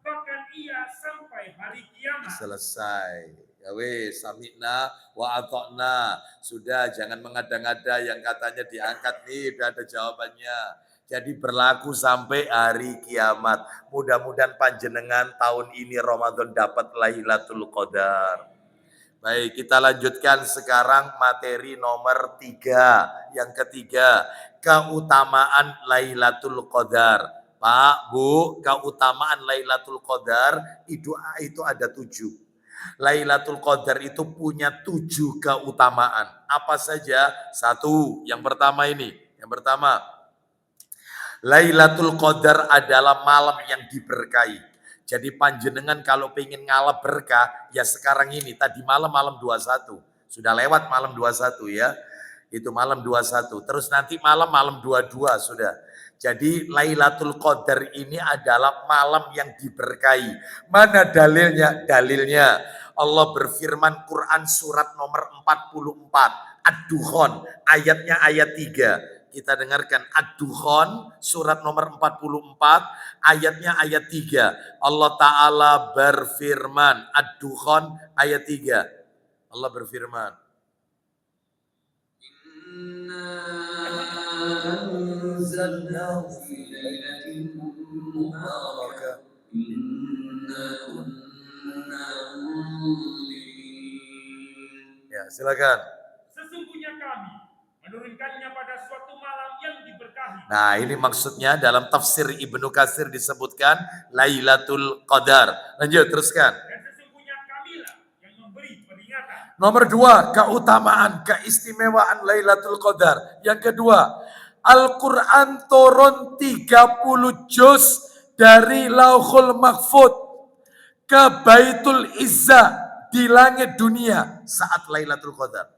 bahkan ia sampai hari kiamat. Selesai. Ya wes, sami'na wa ata'na. Sudah, jangan mengada-ngada yang katanya diangkat nih, udah ada jawabannya. Jadi berlaku sampai hari kiamat. Mudah-mudahan panjenengan tahun ini Ramadan dapat Lailatul Qadar. Baik, kita lanjutkan sekarang materi nomor 3. Yang ketiga, keutamaan Lailatul Qadar. Pak, Bu, keutamaan Lailatul Qadar itu ada 7. Lailatul Qadar itu punya 7 keutamaan. Apa saja? 1, yang pertama ini. Yang pertama, Lailatul Qadar adalah malam yang diberkahi. Jadi panjenengan kalau pengen ngalap berkah, ya sekarang ini. Tadi malam 21. Sudah lewat malam 21 ya. Itu malam 21. Terus nanti malam 22 sudah. Jadi Lailatul Qadar ini adalah malam yang diberkahi. Mana dalilnya? Dalilnya Allah berfirman Quran surat nomor 44. Ad-Dukhan, ayatnya ayat 3. Kita dengarkan Ad-Dukhan surat nomor 44 ayatnya ayat 3. Allah Ta'ala berfirman. Ad-Dukhan ayat 3. Allah berfirman. أنزلناه في ليلة مباركة Ya, silakan. Sesungguhnya kami menurunkannya pada suatu malam yang diberkahi. Nah, ini maksudnya dalam tafsir Ibnu Katsir disebutkan Lailatul Qadar. Lanjut, teruskan. Dan sesungguhnya kamilah yang memberi peringatan. Nomor 2, keutamaan, keistimewaan Lailatul Qadar. Yang kedua, Al-Quran turun 30 juz dari Lauhul Mahfud ke Baitul Izzah di langit dunia saat Lailatul Qadar.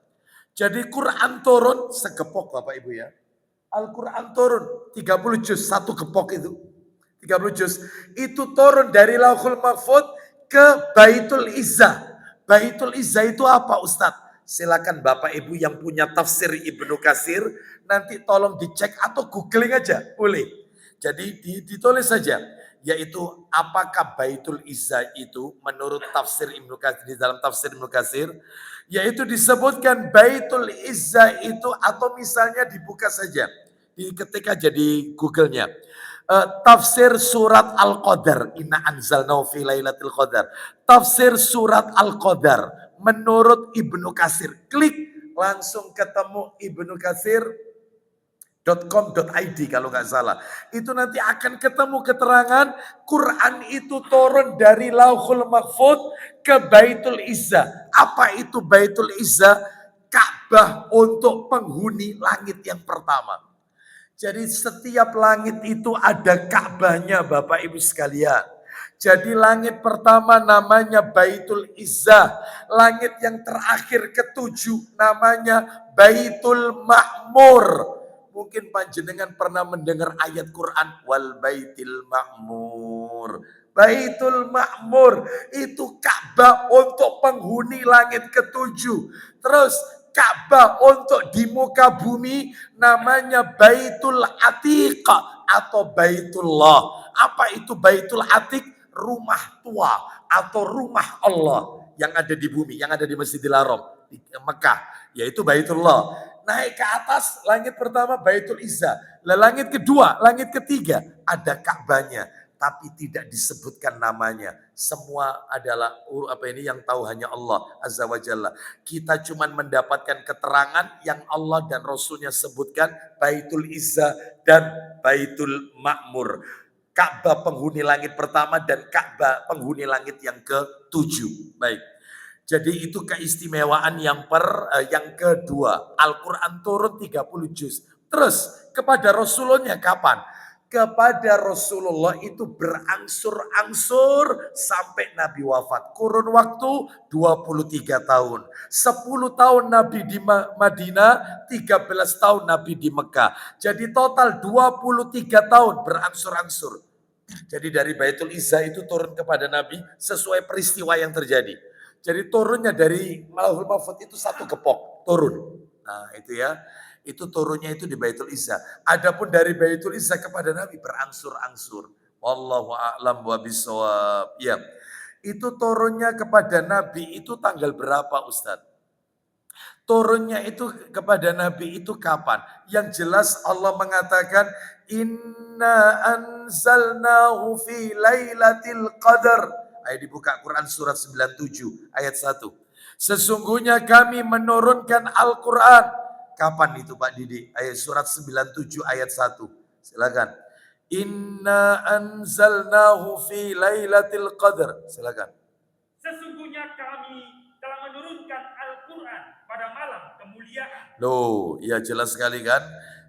Jadi Quran turun segepok Bapak Ibu ya. Al-Quran turun 30 juz, satu gepok itu. 30 juz. Itu turun dari Lauhul Mahfud ke Baitul Izzah. Baitul Izzah itu apa Ustadz? Silakan Bapak Ibu yang punya tafsir Ibnu Katsir nanti tolong dicek atau googling aja, boleh. Jadi ditulis saja, yaitu apakah Baitul Izzah itu menurut tafsir Ibnu Katsir, di dalam tafsir Ibnu Katsir, yaitu disebutkan Baitul Izzah itu, atau misalnya dibuka saja, diketik aja di Google-nya. Tafsir surat Al-Qadar, Inna anzalnahu fi lailatul qadar. Tafsir surat Al-Qadar menurut Ibnu Katsir. Klik langsung ketemu Ibnu Katsir.com.id kalau nggak salah. Itu nanti akan ketemu keterangan Quran itu turun dari Lauhul Mahfud ke Baitul Izzah. Apa itu Baitul Izzah? Ka'bah untuk penghuni langit yang pertama. Jadi setiap langit itu ada Ka'bahnya Bapak Ibu sekalian. Jadi langit pertama namanya Baitul Izzah. Langit yang terakhir ketujuh namanya Baitul Ma'mur. Mungkin panjenengan pernah mendengar ayat Quran wal Baitil Ma'mur. Baitul Ma'mur itu Ka'bah untuk penghuni langit ketujuh. Terus Ka'bah untuk di muka bumi namanya Baitul Atiq atau Baitullah. Apa itu Baitul Atiq? Rumah tua atau rumah Allah yang ada di bumi, yang ada di Masjidil Haram di Mekah, yaitu Baitullah. Naik ke atas, langit pertama Baitul Izzah. Langit kedua, langit ketiga ada Ka'bahnya, tapi tidak disebutkan namanya. Semua adalah yang tahu hanya Allah Azza wa Jalla. Kita cuma mendapatkan keterangan yang Allah dan Rasulnya sebutkan, Baitul Izzah dan Baitul Ma'mur. Ka'bah penghuni langit pertama dan Ka'bah penghuni langit yang ke-7. Baik. Jadi itu keistimewaan yang kedua. Al-Quran turun 30 juz. Terus kepada Rasulullah kapan? Kepada Rasulullah itu berangsur-angsur sampai Nabi wafat. Kurun waktu 23 tahun. 10 tahun Nabi di Madinah, 13 tahun Nabi di Mekah. Jadi total 23 tahun berangsur-angsur. Jadi dari Baitul Izzah itu turun kepada Nabi sesuai peristiwa yang terjadi. Jadi turunnya dari Lauhul Mahfud itu satu gepok, turun. Nah itu ya. Itu turunnya itu di Baitul Izzah. Adapun dari Baitul Izzah kepada Nabi berangsur-angsur. Wallahu a'lam wa bishawab. Ya. Itu turunnya kepada Nabi itu tanggal berapa Ustadz? Turunnya itu kepada Nabi itu kapan? Yang jelas Allah mengatakan inna anzalnahu fi lailatul qadar. Ayo dibuka Quran surat 97 ayat 1. Sesungguhnya kami menurunkan Al-Quran. Kapan itu Pak Didi? Ayat surat 97 ayat 1. Silakan. Inna anzalnahu fi lailatul qadar. Silakan. Sesungguhnya kami telah menurunkan Al-Quran pada malam kemuliaan. Loh, ya jelas sekali kan.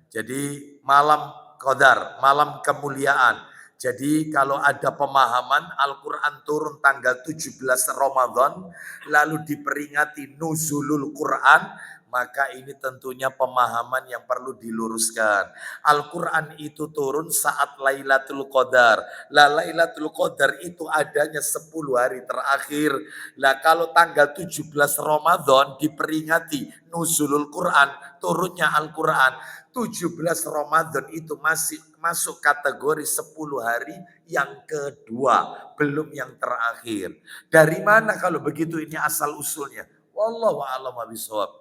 Jadi malam qadar, malam kemuliaan. Jadi kalau ada pemahaman Al-Quran turun tanggal 17 Ramadan, lalu diperingati nuzulul Quran, maka ini tentunya pemahaman yang perlu diluruskan. Al-Quran itu turun saat Lailatul Qadar. Lailatul Qadar itu adanya 10 hari terakhir. Lah kalau tanggal 17 Ramadan diperingati nuzulul Quran, turunnya Al-Quran. 17 Ramadan itu masih masuk kategori 10 hari yang kedua, belum yang terakhir. Dari mana kalau begitu ini asal usulnya? Wallahu a'lam bishawab.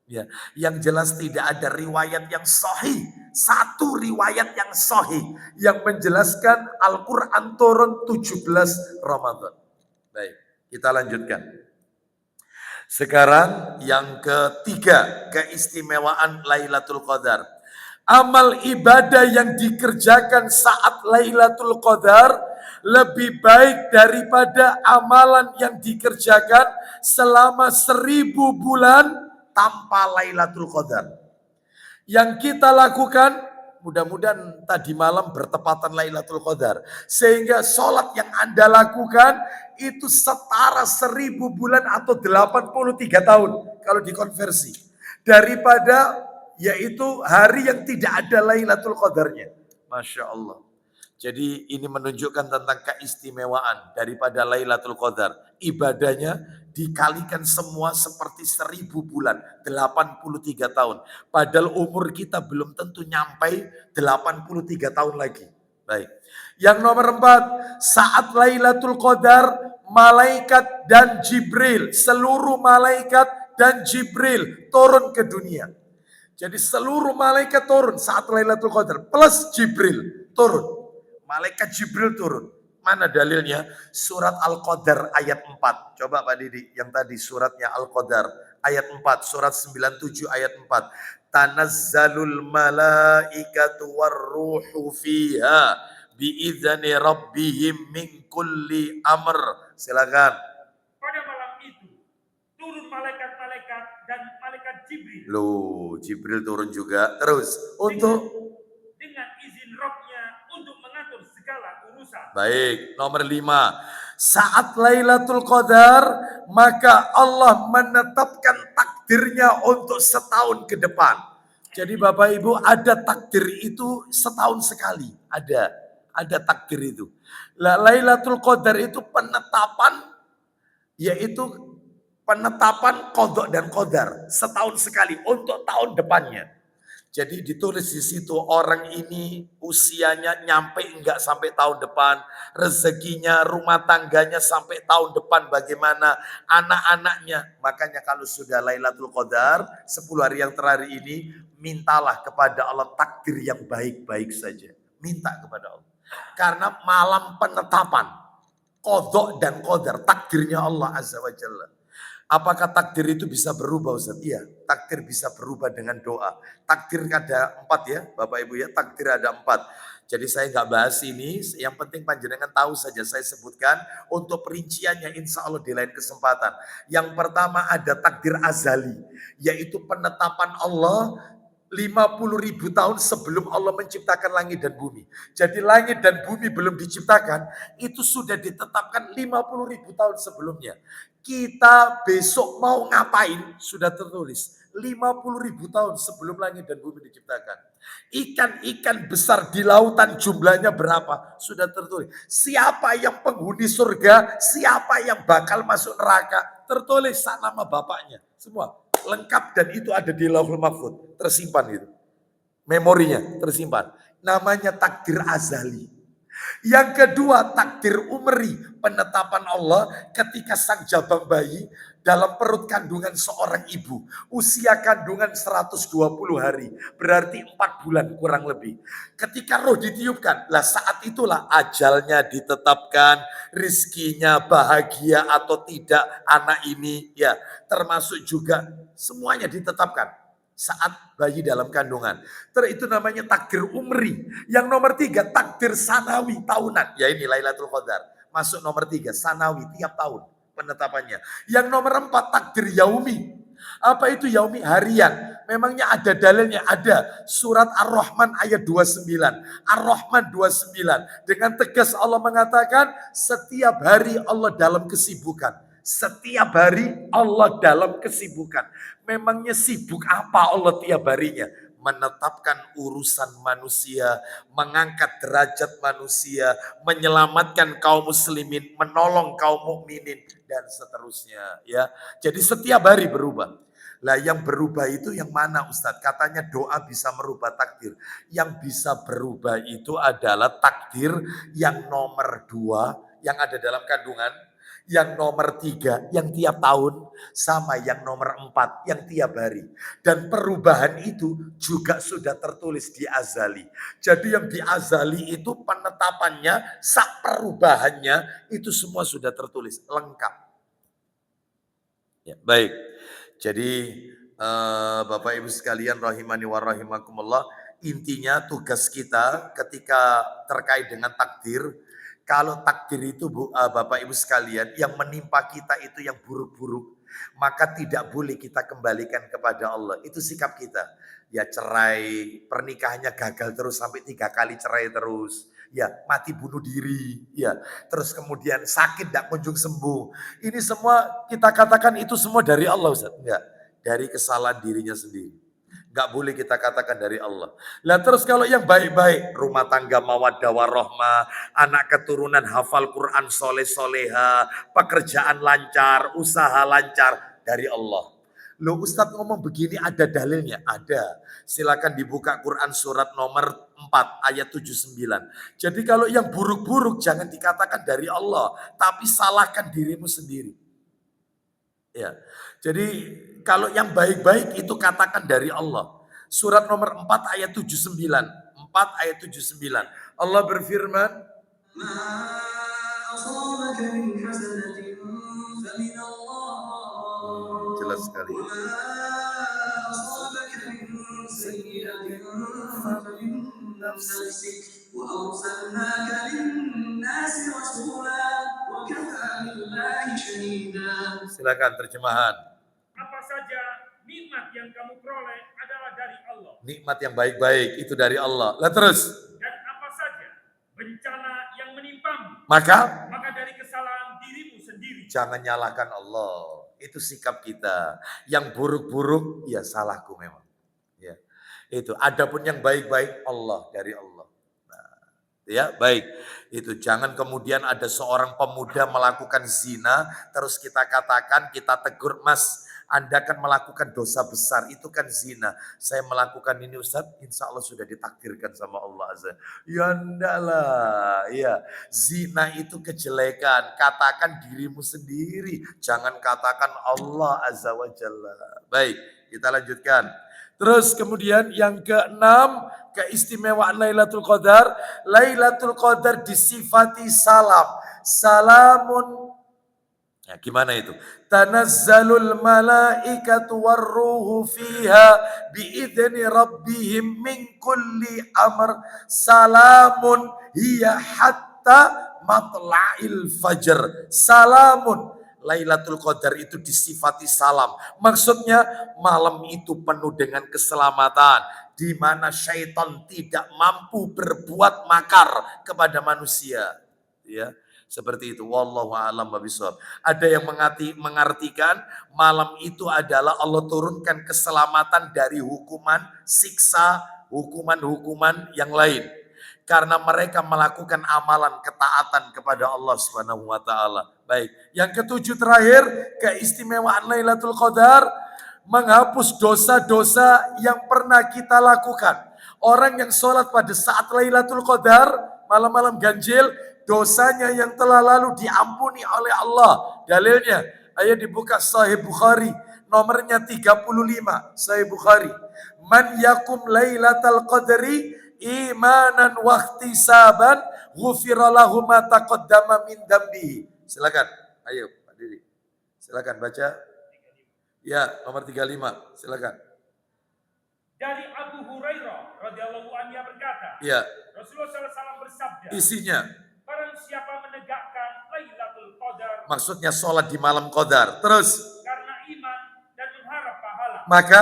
Ya, yang jelas tidak ada riwayat yang sahih. Satu riwayat yang sahih yang menjelaskan Al-Quran turun 17 Ramadan. Baik, kita lanjutkan. Sekarang yang ketiga, keistimewaan Lailatul Qadar. Amal ibadah yang dikerjakan saat Lailatul Qadar lebih baik daripada amalan yang dikerjakan selama 1000 bulan tanpa Lailatul Qadar. Yang kita lakukan, mudah-mudahan tadi malam bertepatan Lailatul Qadar. Sehingga sholat yang Anda lakukan itu setara 1000 bulan atau 83 tahun kalau dikonversi. Daripada yaitu hari yang tidak ada Lailatul Qadarnya. Masya Allah. Jadi ini menunjukkan tentang keistimewaan daripada Lailatul Qadar. Ibadahnya dikalikan semua seperti 1000 bulan, 83 tahun. Padahal umur kita belum tentu nyampai 83 tahun lagi. Baik. Yang nomor 4, saat Lailatul Qadar, malaikat dan Jibril, seluruh malaikat dan Jibril turun ke dunia. Jadi seluruh malaikat turun saat Lailatul Qadar plus Jibril turun. Malaikat Jibril turun. Mana dalilnya? Surat Al-Qadar ayat 4. Coba Pak Didi, yang tadi suratnya Al-Qadar ayat 4, surat 97 ayat 4. Tanazzalul malaikatu warruhu fiha biidzani rabbihim min kulli amr. Silakan. Pada malam itu turun malaikat-malaikat dan malaikat Jibril. Loh, Jibril turun juga. Terus untuk dengan izin Rabb-nya untuk mengatur segala urusan. baik, nomor 5. Saat Lailatul Qadar, maka Allah menetapkan takdirnya untuk setahun ke depan. Jadi Bapak Ibu, ada takdir itu setahun sekali. Ada takdir itu. Lailatul Qadar itu penetapan, yaitu penetapan qadha dan qadar setahun sekali untuk tahun depannya. Jadi ditulis di situ orang ini usianya nyampe enggak sampai tahun depan, rezekinya, rumah tangganya sampai tahun depan bagaimana, anak-anaknya. Makanya kalau sudah Lailatul Qadar 10 hari yang terakhir ini, mintalah kepada Allah takdir yang baik-baik saja. Minta kepada Allah. Karena malam penetapan qadha dan qadar, takdirnya Allah Azza wa Jalla. Apakah takdir itu bisa berubah Ustaz? Iya, takdir bisa berubah dengan doa. Takdir ada 4 ya Bapak Ibu ya, takdir ada 4. Jadi saya nggak bahas ini, yang penting panjenengan tahu saja saya sebutkan untuk perinciannya insya Allah di lain kesempatan. Yang pertama ada takdir azali, yaitu penetapan Allah 50.000 tahun sebelum Allah menciptakan langit dan bumi. Jadi langit dan bumi belum diciptakan, itu sudah ditetapkan 50.000 tahun sebelumnya. Kita besok mau ngapain sudah tertulis 50.000 tahun sebelum langit dan bumi diciptakan. Ikan-ikan besar di lautan jumlahnya berapa sudah tertulis. Siapa yang penghuni surga, siapa yang bakal masuk neraka, tertulis nama bapaknya. Semua lengkap dan itu ada di Lauhul Mahfuz, tersimpan itu. Memorinya tersimpan. Namanya takdir azali. Yang kedua takdir umri, penetapan Allah ketika sang jabang bayi dalam perut kandungan seorang ibu. Usia kandungan 120 hari, berarti 4 bulan kurang lebih. Ketika roh ditiupkan, lah saat itulah ajalnya ditetapkan, rizkinya bahagia atau tidak anak ini, ya termasuk juga semuanya ditetapkan saat bayi dalam kandungan. Itu namanya takdir umri. Yang nomor 3 takdir sanawi tahunan. Ya ini Lailatul Qadar. Masuk nomor 3 sanawi tiap tahun penetapannya. Yang nomor 4 takdir yaumi. Apa itu yaumi? Harian. Memangnya ada dalilnya? Ada. Surat Ar-Rahman ayat 29. Ar-Rahman 29. Dengan tegas Allah mengatakan setiap hari Allah dalam kesibukan. Setiap hari Allah dalam kesibukan. Memangnya sibuk apa Allah tiap harinya? Menetapkan urusan manusia, mengangkat derajat manusia, menyelamatkan kaum muslimin, menolong kaum mukminin dan seterusnya ya. Jadi setiap hari berubah. Lah yang berubah itu yang mana Ustadz? Katanya doa bisa merubah takdir. Yang bisa berubah itu adalah takdir yang nomor 2 yang ada dalam kandungan. Yang nomor 3 yang tiap tahun, sama yang nomor 4 yang tiap hari. Dan perubahan itu juga sudah tertulis di azali. Jadi yang di azali itu penetapannya, sak perubahannya itu semua sudah tertulis lengkap. Ya, baik. Jadi Bapak Ibu sekalian rahimani wa rahimakumullah, intinya tugas kita ketika terkait dengan takdir, kalau takdir itu Bapak Ibu sekalian yang menimpa kita itu yang buruk-buruk, maka tidak boleh kita kembalikan kepada Allah. Itu sikap kita. Ya cerai, pernikahannya gagal terus sampai 3 kali cerai terus. Ya mati bunuh diri. Ya terus kemudian sakit tidak kunjung sembuh. Ini semua kita katakan itu semua dari Allah, Ustaz. Enggak, dari kesalahan dirinya sendiri. Enggak boleh kita katakan dari Allah. Lah terus kalau yang baik-baik, rumah tangga mawaddah warahmah, anak keturunan hafal Quran soleh soleha, pekerjaan lancar, usaha lancar, dari Allah. Loh Ustadz ngomong begini ada dalilnya? Ada. Silakan dibuka Quran surat nomor 4 ayat 79. Jadi kalau yang buruk-buruk jangan dikatakan dari Allah, tapi salahkan dirimu sendiri. Ya. Jadi kalau yang baik-baik itu katakan dari Allah. Surat nomor 4 ayat 79. 4 ayat 79. Allah berfirman, jelas sekali. Silakan terjemahan. Apa saja nikmat yang kamu peroleh adalah dari Allah. Nikmat yang baik-baik itu dari Allah. Lah terus. Dan apa saja bencana yang menimpamu, maka dari kesalahan dirimu sendiri. Jangan nyalahkan Allah. Itu sikap kita. Yang buruk-buruk ya salahku memang. Ya. Itu. Adapun yang baik-baik Allah, dari Allah. Nah, ya, baik. Itu jangan kemudian ada seorang pemuda melakukan zina terus kita katakan, kita tegur, Mas, Anda kan melakukan dosa besar, itu kan zina. Saya melakukan ini Ustaz, insya Allah sudah ditakdirkan sama Allah Azza. Ya enggak lah, ya. Zina itu kejelekan, katakan dirimu sendiri, jangan katakan Allah Azza wa Jalla. Baik, kita lanjutkan. Terus kemudian yang keenam, keistimewaan Lailatul Qadar. Lailatul Qadar disifati salam. Salamun. Ya, gimana itu? Tanazzalul malaikatu warruhu fiha biidzni rabbihim min kulli amr. Salamun hiya hatta matla'il fajr. Salamun. Lailatul Qadar itu disifati salam. Maksudnya malam itu penuh dengan keselamatan, di mana syaitan tidak mampu berbuat makar kepada manusia. Ya, seperti itu. Wallahu a'lam bishawab. Ada yang mengartikan malam itu adalah Allah turunkan keselamatan dari hukuman, siksa, hukuman-hukuman yang lain. Karena mereka melakukan amalan ketaatan kepada Allah Subhanahu wa taala. Baik, yang ketujuh terakhir, keistimewaan Lailatul Qadar menghapus dosa-dosa yang pernah kita lakukan. Orang yang sholat pada saat Lailatul Qadar, malam-malam ganjil, dosanya yang telah lalu diampuni oleh Allah. Dalilnya, ayo dibuka Sahih Bukhari, nomornya 35, Sahih Bukhari. Man yakum Lailatul Qadri imanan wahtisaban ghufira lahu ma taqaddama min dambihi. Silakan. Ayo Pak Diri. Silakan baca. Ya, nomor 35. Silakan. Dari Abu Hurairah radhiyallahu anhu berkata, ya, Rasulullah SAW bersabda, isinya, barang siapa menegakkan Lailatul Qadar, maksudnya sholat di malam Qadar, terus karena iman dan mengharap pahala, maka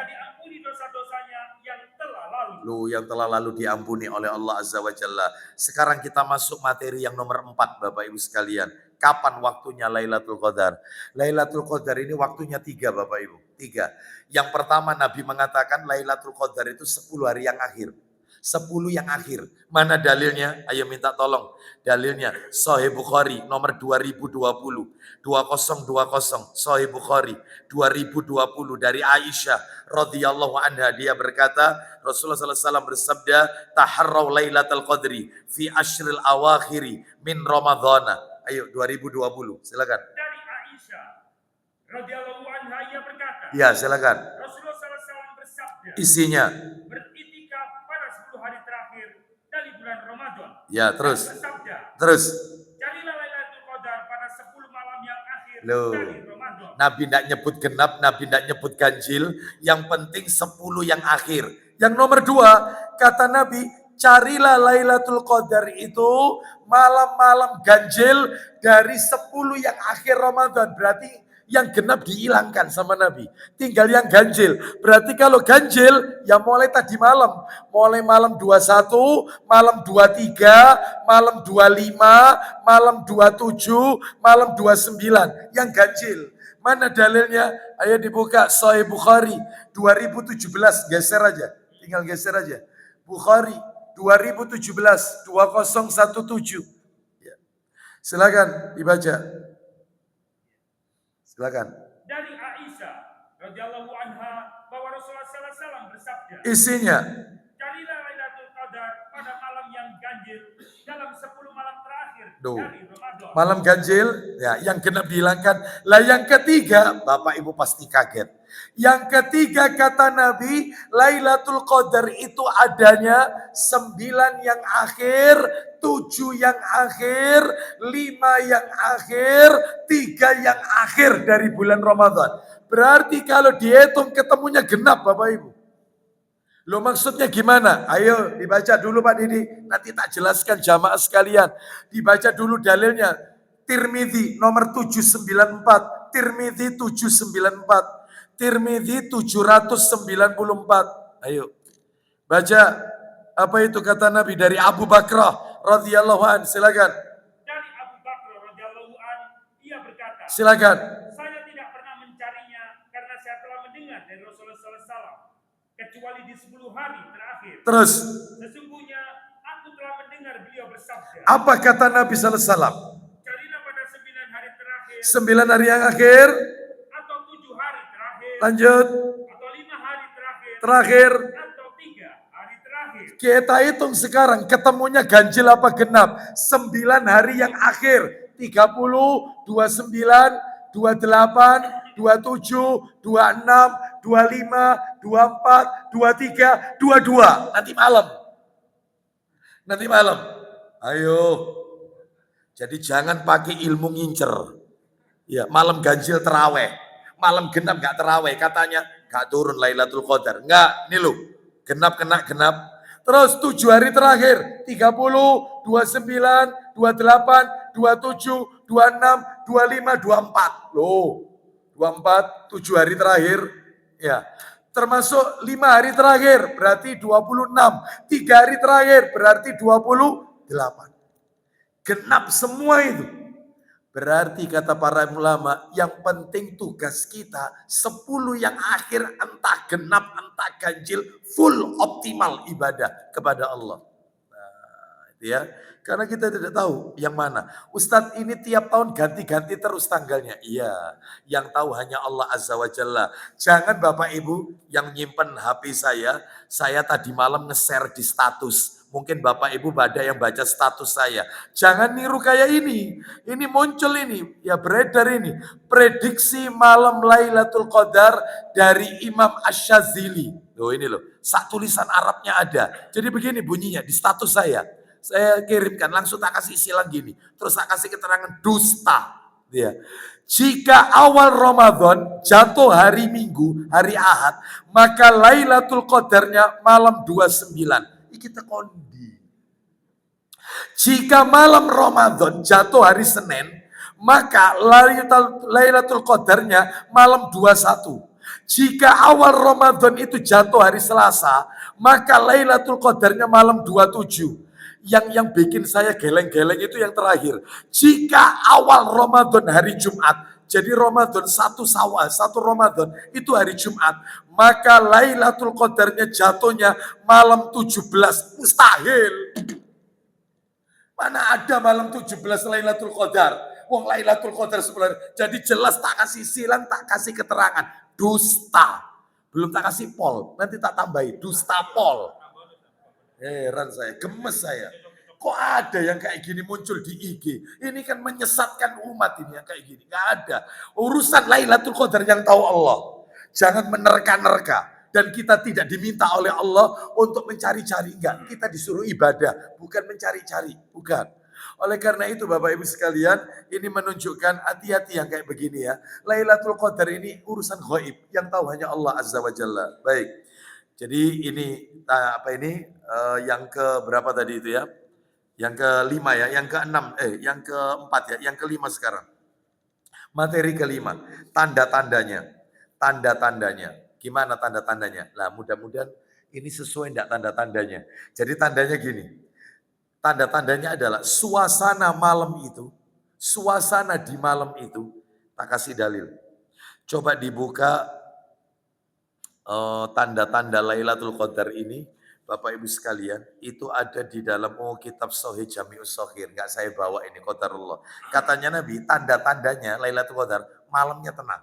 diampuni dosa-dosanya yang telah lalu. Yang telah lalu diampuni oleh Allah Azza wa Jalla. Sekarang kita masuk materi yang nomor 4 Bapak Ibu sekalian. Kapan waktunya Lailatul Qadar? Lailatul Qadar ini waktunya 3 Bapak Ibu. 3. Yang pertama Nabi mengatakan Lailatul Qadar itu 10 hari yang akhir. 10 yang akhir. Mana dalilnya? Ayo minta tolong. Dalilnya Sahih Bukhari nomor 2020. 2020 Sahih Bukhari 2020 dari Aisyah radhiyallahu anha, dia berkata Rasulullah SAW bersabda, taharraw Lailatul Qadri fi ashril awakhiri min Ramadhana. Ayo 2020, silakan. Dari Aisyah radhiyallahu anha ia berkata, Ya, silakan. Rasulullah SAW bersabda, Isinya. beriktikaf pada 10 hari terakhir dari bulan Ramadan. Ya, terus. Dan bersabda, Terus. carilah Lailatul Qadar pada 10 malam yang akhir Loh. dari Ramadan. Nabi tidak nyebut genap, Nabi tidak nyebut ganjil. Yang penting 10 yang akhir. Yang nomor 2, kata Nabi, carilah Lailatul Qadar itu malam-malam ganjil dari 10 yang akhir Ramadan. Berarti yang genap dihilangkan sama Nabi. Tinggal yang ganjil. Berarti kalau ganjil, ya mulai tadi malam. Mulai malam 21, malam 23, malam 25, malam 27, malam 29. Yang ganjil. Mana dalilnya? Ayo dibuka Sahih Bukhari 2017. Geser aja. Tinggal geser aja. Bukhari 2017 2017. Ya. Silakan dibaca. Silakan. Dari Aisyah radhiyallahu anha bahwa Rasulullah SAW bersabda, Isinya. carilah Lailatul Qadar pada malam yang ganjil dalam 10 malam terakhir dari Ramadan. Malam ganjil, ya yang genap dihilangkan. Lah yang ketiga, Bapak Ibu pasti kaget. Yang ketiga kata Nabi, Lailatul Qadar itu adanya 9 yang akhir, 7 yang akhir, 5 yang akhir, 3 yang akhir dari bulan Ramadan. Berarti kalau dihitung ketemunya genap Bapak Ibu. Lo maksudnya gimana? Ayo dibaca dulu Pak Didi. Nanti tak jelaskan jamaah sekalian. Dibaca dulu dalilnya. Tirmidzi nomor 794. Tirmidzi 794. Tirmidzi 794. Ayo. Baca. Apa itu kata Nabi dari Abu Bakrah radhiyallahu an. Silakan. Dari Abu Bakar radhiyallahu an ia berkata, Silakan. saya tidak pernah mencarinya karena saya telah mendengar dari Rasulullah SAW kecuali di 10 hari terakhir. Terus. Sesungguhnya aku telah mendengar beliau bersabda. Apa kata Nabi sallallahu alaihi wasallam? Carilah pada 9 hari terakhir. 9 hari yang akhir. Atau 7 hari terakhir. Lanjut. Atau 5 hari terakhir. Terakhir. Atau 3 hari terakhir. Kita hitung sekarang ketemunya ganjil apa genap. 9 hari yang akhir. 30, 29, 28, 27, 26, 25, 24, 23, 22. Nanti malam. Nanti malam. Ayo. Jadi jangan pakai ilmu ngincer. Ya, malam ganjil terawih. Malam genap gak terawih. Katanya gak turun Lailatul Qadar. Enggak, ini loh. Genap kena genap. Terus 7 hari terakhir. 30, 29, 28, 27, 26, 25, 24. Loh. 24, 7 hari terakhir. Ya. Termasuk 5 hari terakhir. Berarti 26. 3 hari terakhir. Berarti 28. Genap semua itu. Berarti kata para ulama, yang penting tugas kita 10 yang akhir entah genap, entah ganjil, full optimal ibadah kepada Allah. Nah, itu ya. Karena kita tidak tahu yang mana. Ustadz ini tiap tahun ganti-ganti terus tanggalnya. Iya, yang tahu hanya Allah Azza wa Jalla. Jangan Bapak Ibu yang nyimpen HP saya tadi malam nge-share di status. Mungkin Bapak Ibu ada yang baca status saya. Jangan niru kayak ini. Ini muncul ini. Ya beredar ini. Prediksi malam Lailatul Qadar dari Imam Asy-Syadzili. Loh ini loh. Sak tulisan Arabnya ada. Jadi begini bunyinya di status saya. Saya kirimkan langsung tak kasih silang gini. Terus tak kasih keterangan dusta. Ya. Jika awal Ramadan jatuh hari Minggu, hari Ahad, maka Lailatul Qadarnya malam 29. Ini kita kondi. Jika malam Ramadan jatuh hari Senin, maka Lailatul Qadarnya malam 21. Jika awal Ramadan itu jatuh hari Selasa, maka Lailatul Qadarnya malam 27. Yang bikin saya geleng-geleng itu yang terakhir. Jika awal Ramadan hari Jumat, jadi Ramadan 1 Syawal, 1 Ramadan itu hari Jumat, maka Lailatul Qadarnya jatuhnya malam 17. Mustahil. Mana ada malam 17 Lailatul Qadar? Wong Lailatul Qadar sebenarnya. Jadi jelas tak kasih silang, tak kasih keterangan. Dusta. Belum tak kasih pol. Nanti tak tambahi. Dusta pol. Heran saya, gemes saya. Kok ada yang kayak gini muncul di IG? Ini kan menyesatkan umat ini yang kayak gini. Nggak ada. Urusan Lailatul Qadar yang tahu Allah. Jangan menerka-nerka. Dan kita tidak diminta oleh Allah untuk mencari-cari. Enggak, kita disuruh ibadah. Bukan mencari-cari. Bukan. Oleh karena itu Bapak Ibu sekalian, ini menunjukkan hati-hati yang kayak begini ya. Lailatul Qadar ini urusan ghaib. Yang tahu hanya Allah Azza wa Jalla. Baik. Jadi ini yang ke berapa tadi itu ya? Yang kelima ya, yang keempat ya, yang kelima sekarang. Materi kelima, tanda-tandanya. Tanda-tandanya. Gimana tanda-tandanya? Lah mudah-mudahan ini sesuai enggak tanda-tandanya. Jadi tandanya gini. Tanda-tandanya adalah suasana malam itu, suasana di malam itu, tak kasih dalil. Coba dibuka tanda-tanda Lailatul Qadar ini, Bapak Ibu sekalian, itu ada di dalam kitab Sahih Jami'us Shaghir. Enggak saya bawa ini qadarullah. Katanya Nabi, tanda-tandanya Lailatul Qadar malamnya tenang.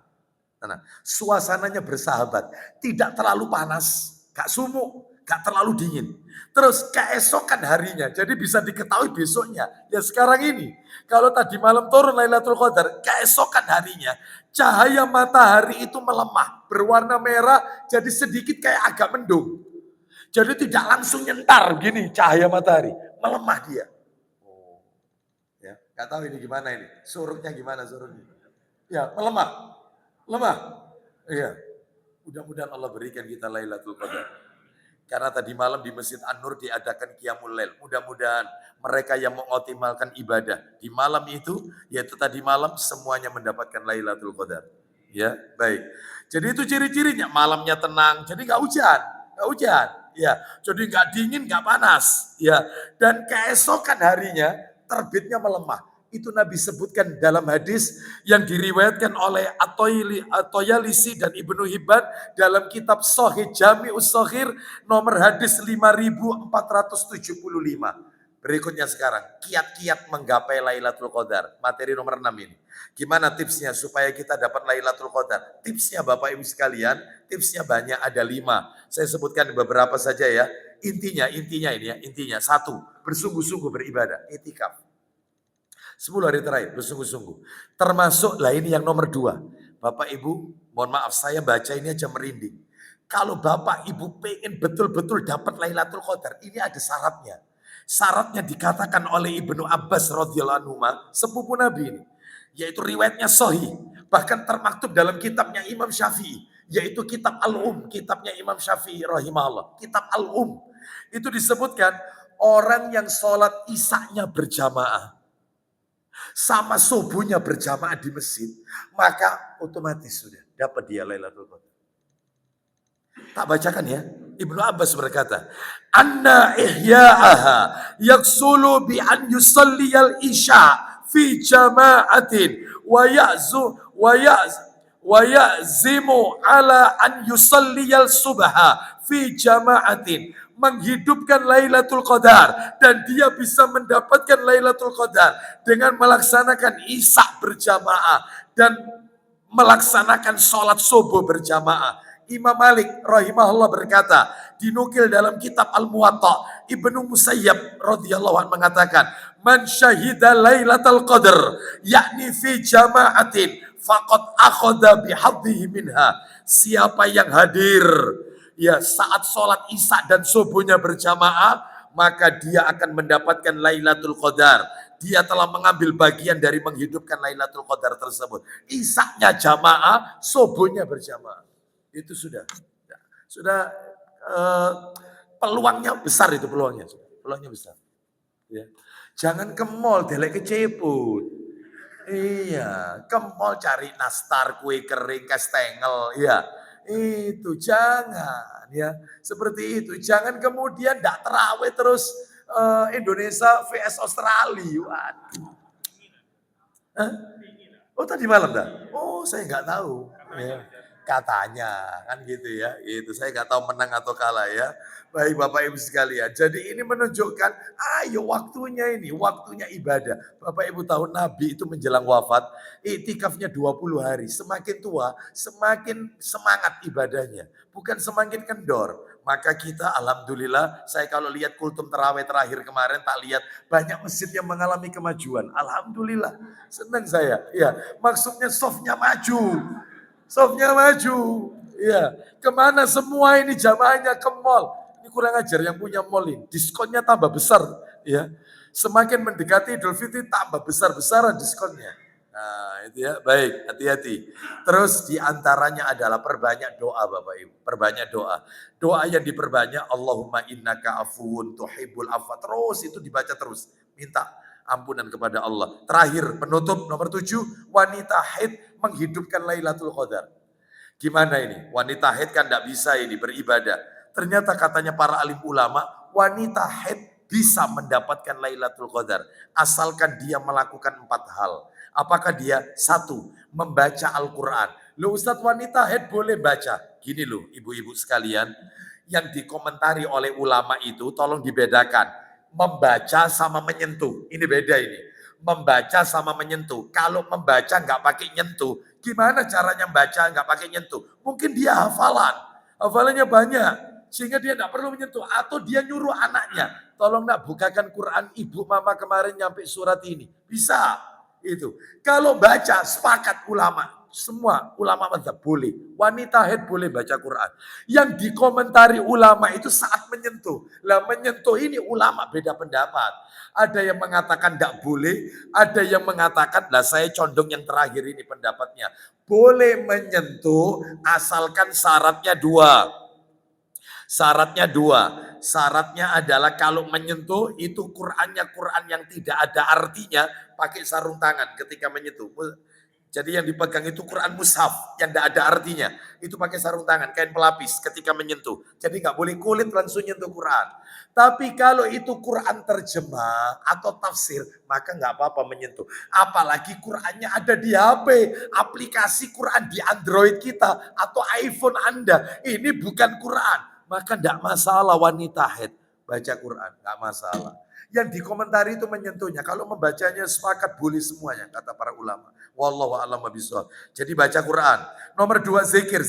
Tenang. Suasananya bersahabat, tidak terlalu panas, enggak sumuk, enggak terlalu dingin. Terus keesokan harinya, jadi bisa diketahui besoknya. Ya sekarang ini, kalau tadi malam turun Lailatul Qadar, keesokan harinya cahaya matahari itu melemah, berwarna merah, jadi sedikit kayak agak mendung. Jadi tidak langsung nyentar gini cahaya matahari, melemah dia. Oh, ya, nggak tahu ini gimana ini, surutnya gimana surutnya? Ya, melemah, lemah. Iya, mudah-mudahan Allah berikan kita Lailatul Qadar. Karena tadi malam di Masjid An-Nur diadakan Qiyamul Lail. Mudah-mudahan mereka yang mengoptimalkan ibadah di malam itu, yaitu tadi malam semuanya mendapatkan Lailatul Qadar. Ya, baik. Jadi itu ciri-cirinya, malamnya tenang, jadi nggak hujan, nggak hujan. Ya, jadi nggak dingin, nggak panas. Ya, dan keesokan harinya terbitnya melemah. Itu Nabi sebutkan dalam hadis yang diriwayatkan oleh At-Toyalisi dan Ibnu Hibban dalam kitab Sahih Jami'us Shaghir nomor hadis 5475. Berikutnya sekarang, kiat-kiat menggapai Lailatul Qadar. Materi nomor 6 ini. Gimana tipsnya supaya kita dapat Lailatul Qadar? Tipsnya Bapak Ibu sekalian, tipsnya banyak, ada 5. Saya sebutkan beberapa saja ya. Intinya ini ya, intinya 1, bersungguh-sungguh beribadah, itikaf. 10 hari terakhir bersungguh-sungguh. Termasuk, lah ini yang nomor 2. Bapak Ibu, mohon maaf saya baca ini aja merinding. Kalau Bapak Ibu pengen betul-betul dapat Lailatul Qadar, ini ada syaratnya. Syaratnya dikatakan oleh Ibnu Abbas radhiyallahu anhu, sepupu Nabi ini, yaitu riwayatnya sahih, bahkan termaktub dalam kitabnya Imam Syafi'i, yaitu kitab kitabnya Imam Syafi'i rahimahullah, kitab Al-Um. Itu disebutkan orang yang sholat isya-nya berjamaah sama subuhnya berjamaah di masjid, maka otomatis sudah dapat dia Lailatul Qadar. Tak bacakan ya. Ibnu Abbas berkata, "Anna ihya'aha yaksulu bi an yusalliyal isya fi jama'atin wa ya'zimu ala an yusalliyal subha fi jama'atin." Menghidupkan Lailatul Qadar dan dia bisa mendapatkan Lailatul Qadar dengan melaksanakan isya berjamaah dan melaksanakan sholat subuh berjamaah. Imam Malik rahimahullah berkata, dinukil dalam kitab Al-Muwatta, Ibnu Musayyab radhiyallahu anhu mengatakan, "Man syahida Lailatul Qadar, yakni fi jama'atin, faqad akhadha bihadhihi minha." Siapa yang hadir ya saat sholat isya dan subuhnya berjamaah, maka dia akan mendapatkan Lailatul Qadar. Dia telah mengambil bagian dari menghidupkan Lailatul Qadar tersebut. Isya-nya jamaah, subuhnya berjamaah. Itu sudah peluangnya besar, itu peluangnya besar. Ya. Jangan ke mall delek keceput. Iya, ke mall cari nastar, kue kering, kastengel, ya. Itu jangan ya, seperti itu. Jangan kemudian ndak terawih terus Indonesia vs Australia. Waduh. Hah? Oh tadi malam dah? Oh saya nggak tahu. Ya. Katanya, kan gitu ya. Itu saya nggak tahu menang atau kalah ya. Baik Bapak Ibu sekalian. Jadi ini menunjukkan, ayo waktunya ini, waktunya ibadah. Bapak Ibu tahu Nabi itu menjelang wafat, iktikafnya 20 hari. Semakin tua, semakin semangat ibadahnya. Bukan semakin kendor. Maka kita alhamdulillah, saya kalau lihat kultum terawih terakhir kemarin, tak lihat banyak masjid yang mengalami kemajuan. Alhamdulillah, senang saya. Ya, maksudnya softnya maju. Softnya maju. Iya. Kemana semua ini jamaahnya ke mall. Ini kurang ajar yang punya mall ini. Diskonnya tambah besar. Ya. Semakin mendekati Idul Fitri tambah besar-besaran diskonnya. Nah itu ya, baik, hati-hati. Terus diantaranya adalah perbanyak doa Bapak Ibu. Perbanyak doa. Doa yang diperbanyak, Allahumma innaka afuun tuhibbul afwa. Terus itu dibaca terus. Minta ampunan kepada Allah. Terakhir, penutup nomor 7, wanita haid menghidupkan Lailatul Qadar. Gimana ini? Wanita haid kan tidak bisa ini beribadah. Ternyata katanya para alim ulama, wanita haid bisa mendapatkan Lailatul Qadar. Asalkan dia melakukan 4 hal. Apakah dia? 1, membaca Al-Quran. Loh Ustadz, wanita haid boleh baca. Gini loh ibu-ibu sekalian, yang dikomentari oleh ulama itu tolong dibedakan. Membaca sama menyentuh. Ini beda ini. Membaca sama menyentuh. Kalau membaca nggak pakai nyentuh, gimana caranya membaca nggak pakai nyentuh? Mungkin dia hafalan. Hafalannya banyak. Sehingga dia nggak perlu menyentuh. Atau dia nyuruh anaknya. Tolong nak bukakan Quran, ibu mama kemarin nyampe surat ini. Bisa. Itu. Kalau baca, sepakat ulama. Semua ulama mazhab boleh. Wanita haid boleh baca Quran. Yang dikomentari ulama itu saat menyentuh. Lah menyentuh ini ulama beda pendapat. Ada yang mengatakan tidak boleh. Ada yang mengatakan, lah saya condong yang terakhir ini pendapatnya. Boleh menyentuh asalkan syaratnya 2. Syaratnya 2. Syaratnya adalah kalau menyentuh itu Qurannya Quran yang tidak ada artinya, pakai sarung tangan ketika menyentuh. Jadi yang dipegang itu Quran mushaf yang tidak ada artinya. Itu pakai sarung tangan, kain pelapis ketika menyentuh. Jadi nggak boleh kulit langsung nyentuh Quran. Tapi kalau itu Quran terjemah atau tafsir, maka nggak apa-apa menyentuh. Apalagi Qurannya ada di HP, aplikasi Quran di Android kita atau iPhone Anda. Ini bukan Quran, maka tidak masalah wanita haid baca Quran, nggak masalah. Yang dikomentari itu menyentuhnya. Kalau membacanya sepakat boleh semuanya, kata para ulama. Wallahu a'lam bishawab. Jadi baca Quran. Nomor 2 zikir,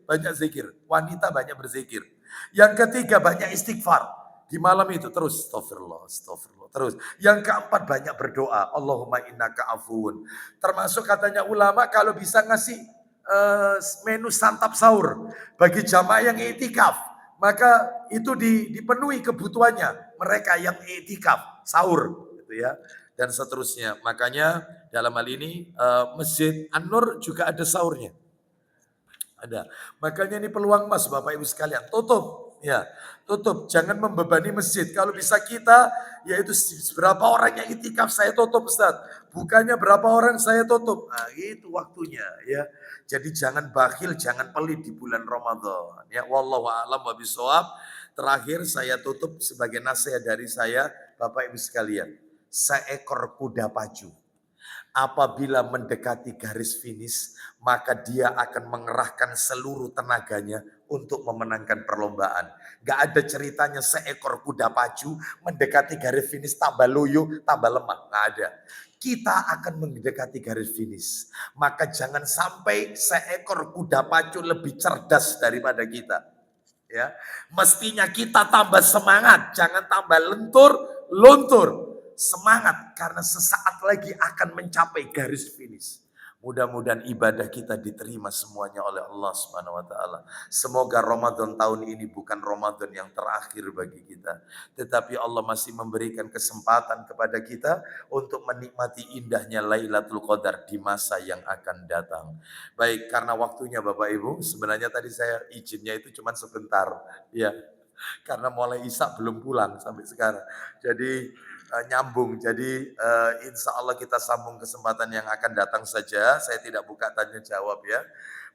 banyak zikir. Wanita banyak berzikir. Yang ketiga banyak istighfar. Di malam itu terus astagfirullah, astagfirullah. Terus. Yang keempat banyak berdoa. Allahumma innaka afuun. Termasuk katanya ulama kalau bisa ngasih menu santap sahur bagi jamaah yang iktikaf, maka itu dipenuhi kebutuhannya mereka yang iktikaf sahur gitu ya, dan seterusnya. Makanya dalam hal ini Masjid An-Nur juga ada sahurnya. Ada. Makanya ini peluang emas Bapak Ibu sekalian. Tutup. Ya, tutup. Jangan membebani masjid. Kalau bisa kita, yaitu berapa orang yang itikaf saya tutup Ustaz. Bukannya berapa orang saya tutup. Nah itu waktunya ya. Jadi jangan bakhil, jangan pelit di bulan Ramadan. Ya, wallahu a'lam bishawab. Terakhir saya tutup sebagai nasihat dari saya, Bapak Ibu sekalian. Seekor kuda pacu apabila mendekati garis finish, maka dia akan mengerahkan seluruh tenaganya untuk memenangkan perlombaan. Gak ada ceritanya seekor kuda pacu mendekati garis finish tambah loyo, tambah lemah. Gak ada. Kita akan mendekati garis finish. Maka jangan sampai seekor kuda pacu lebih cerdas daripada kita. Ya, mestinya kita tambah semangat, jangan tambah lentur, luntur. Semangat karena sesaat lagi akan mencapai garis finish. Mudah-mudahan ibadah kita diterima semuanya oleh Allah Subhanahu wa taala. Semoga Ramadan tahun ini bukan Ramadan yang terakhir bagi kita, tetapi Allah masih memberikan kesempatan kepada kita untuk menikmati indahnya Lailatul Qadar di masa yang akan datang. Baik, karena waktunya Bapak Ibu, sebenarnya tadi saya izinnya itu cuma sebentar, ya. Karena mulai Isya belum pulang sampai sekarang. Jadi nyambung. Jadi insya Allah kita sambung kesempatan yang akan datang saja. Saya tidak buka tanya jawab ya.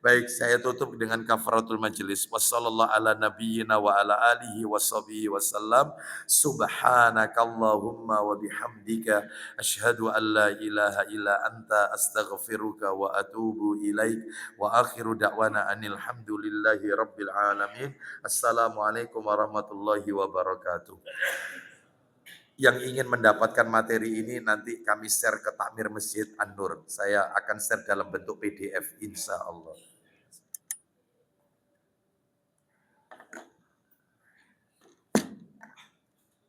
Baik, saya tutup dengan kafaratul majlis. Wassallallahu ala nabiyyina wa ala alihi washabihi wasallam. Subhanakallahumma wa bihamdika asyhadu an la ilaha illa anta astaghfiruka wa atubu ilaik. Wa akhiru da'wana anil hamdulillahi rabbil alamin. Assalamualaikum warahmatullahi wabarakatuh. Yang ingin mendapatkan materi ini nanti kami share ke Takmir Masjid An-Nur. Saya akan share dalam bentuk PDF insya Allah.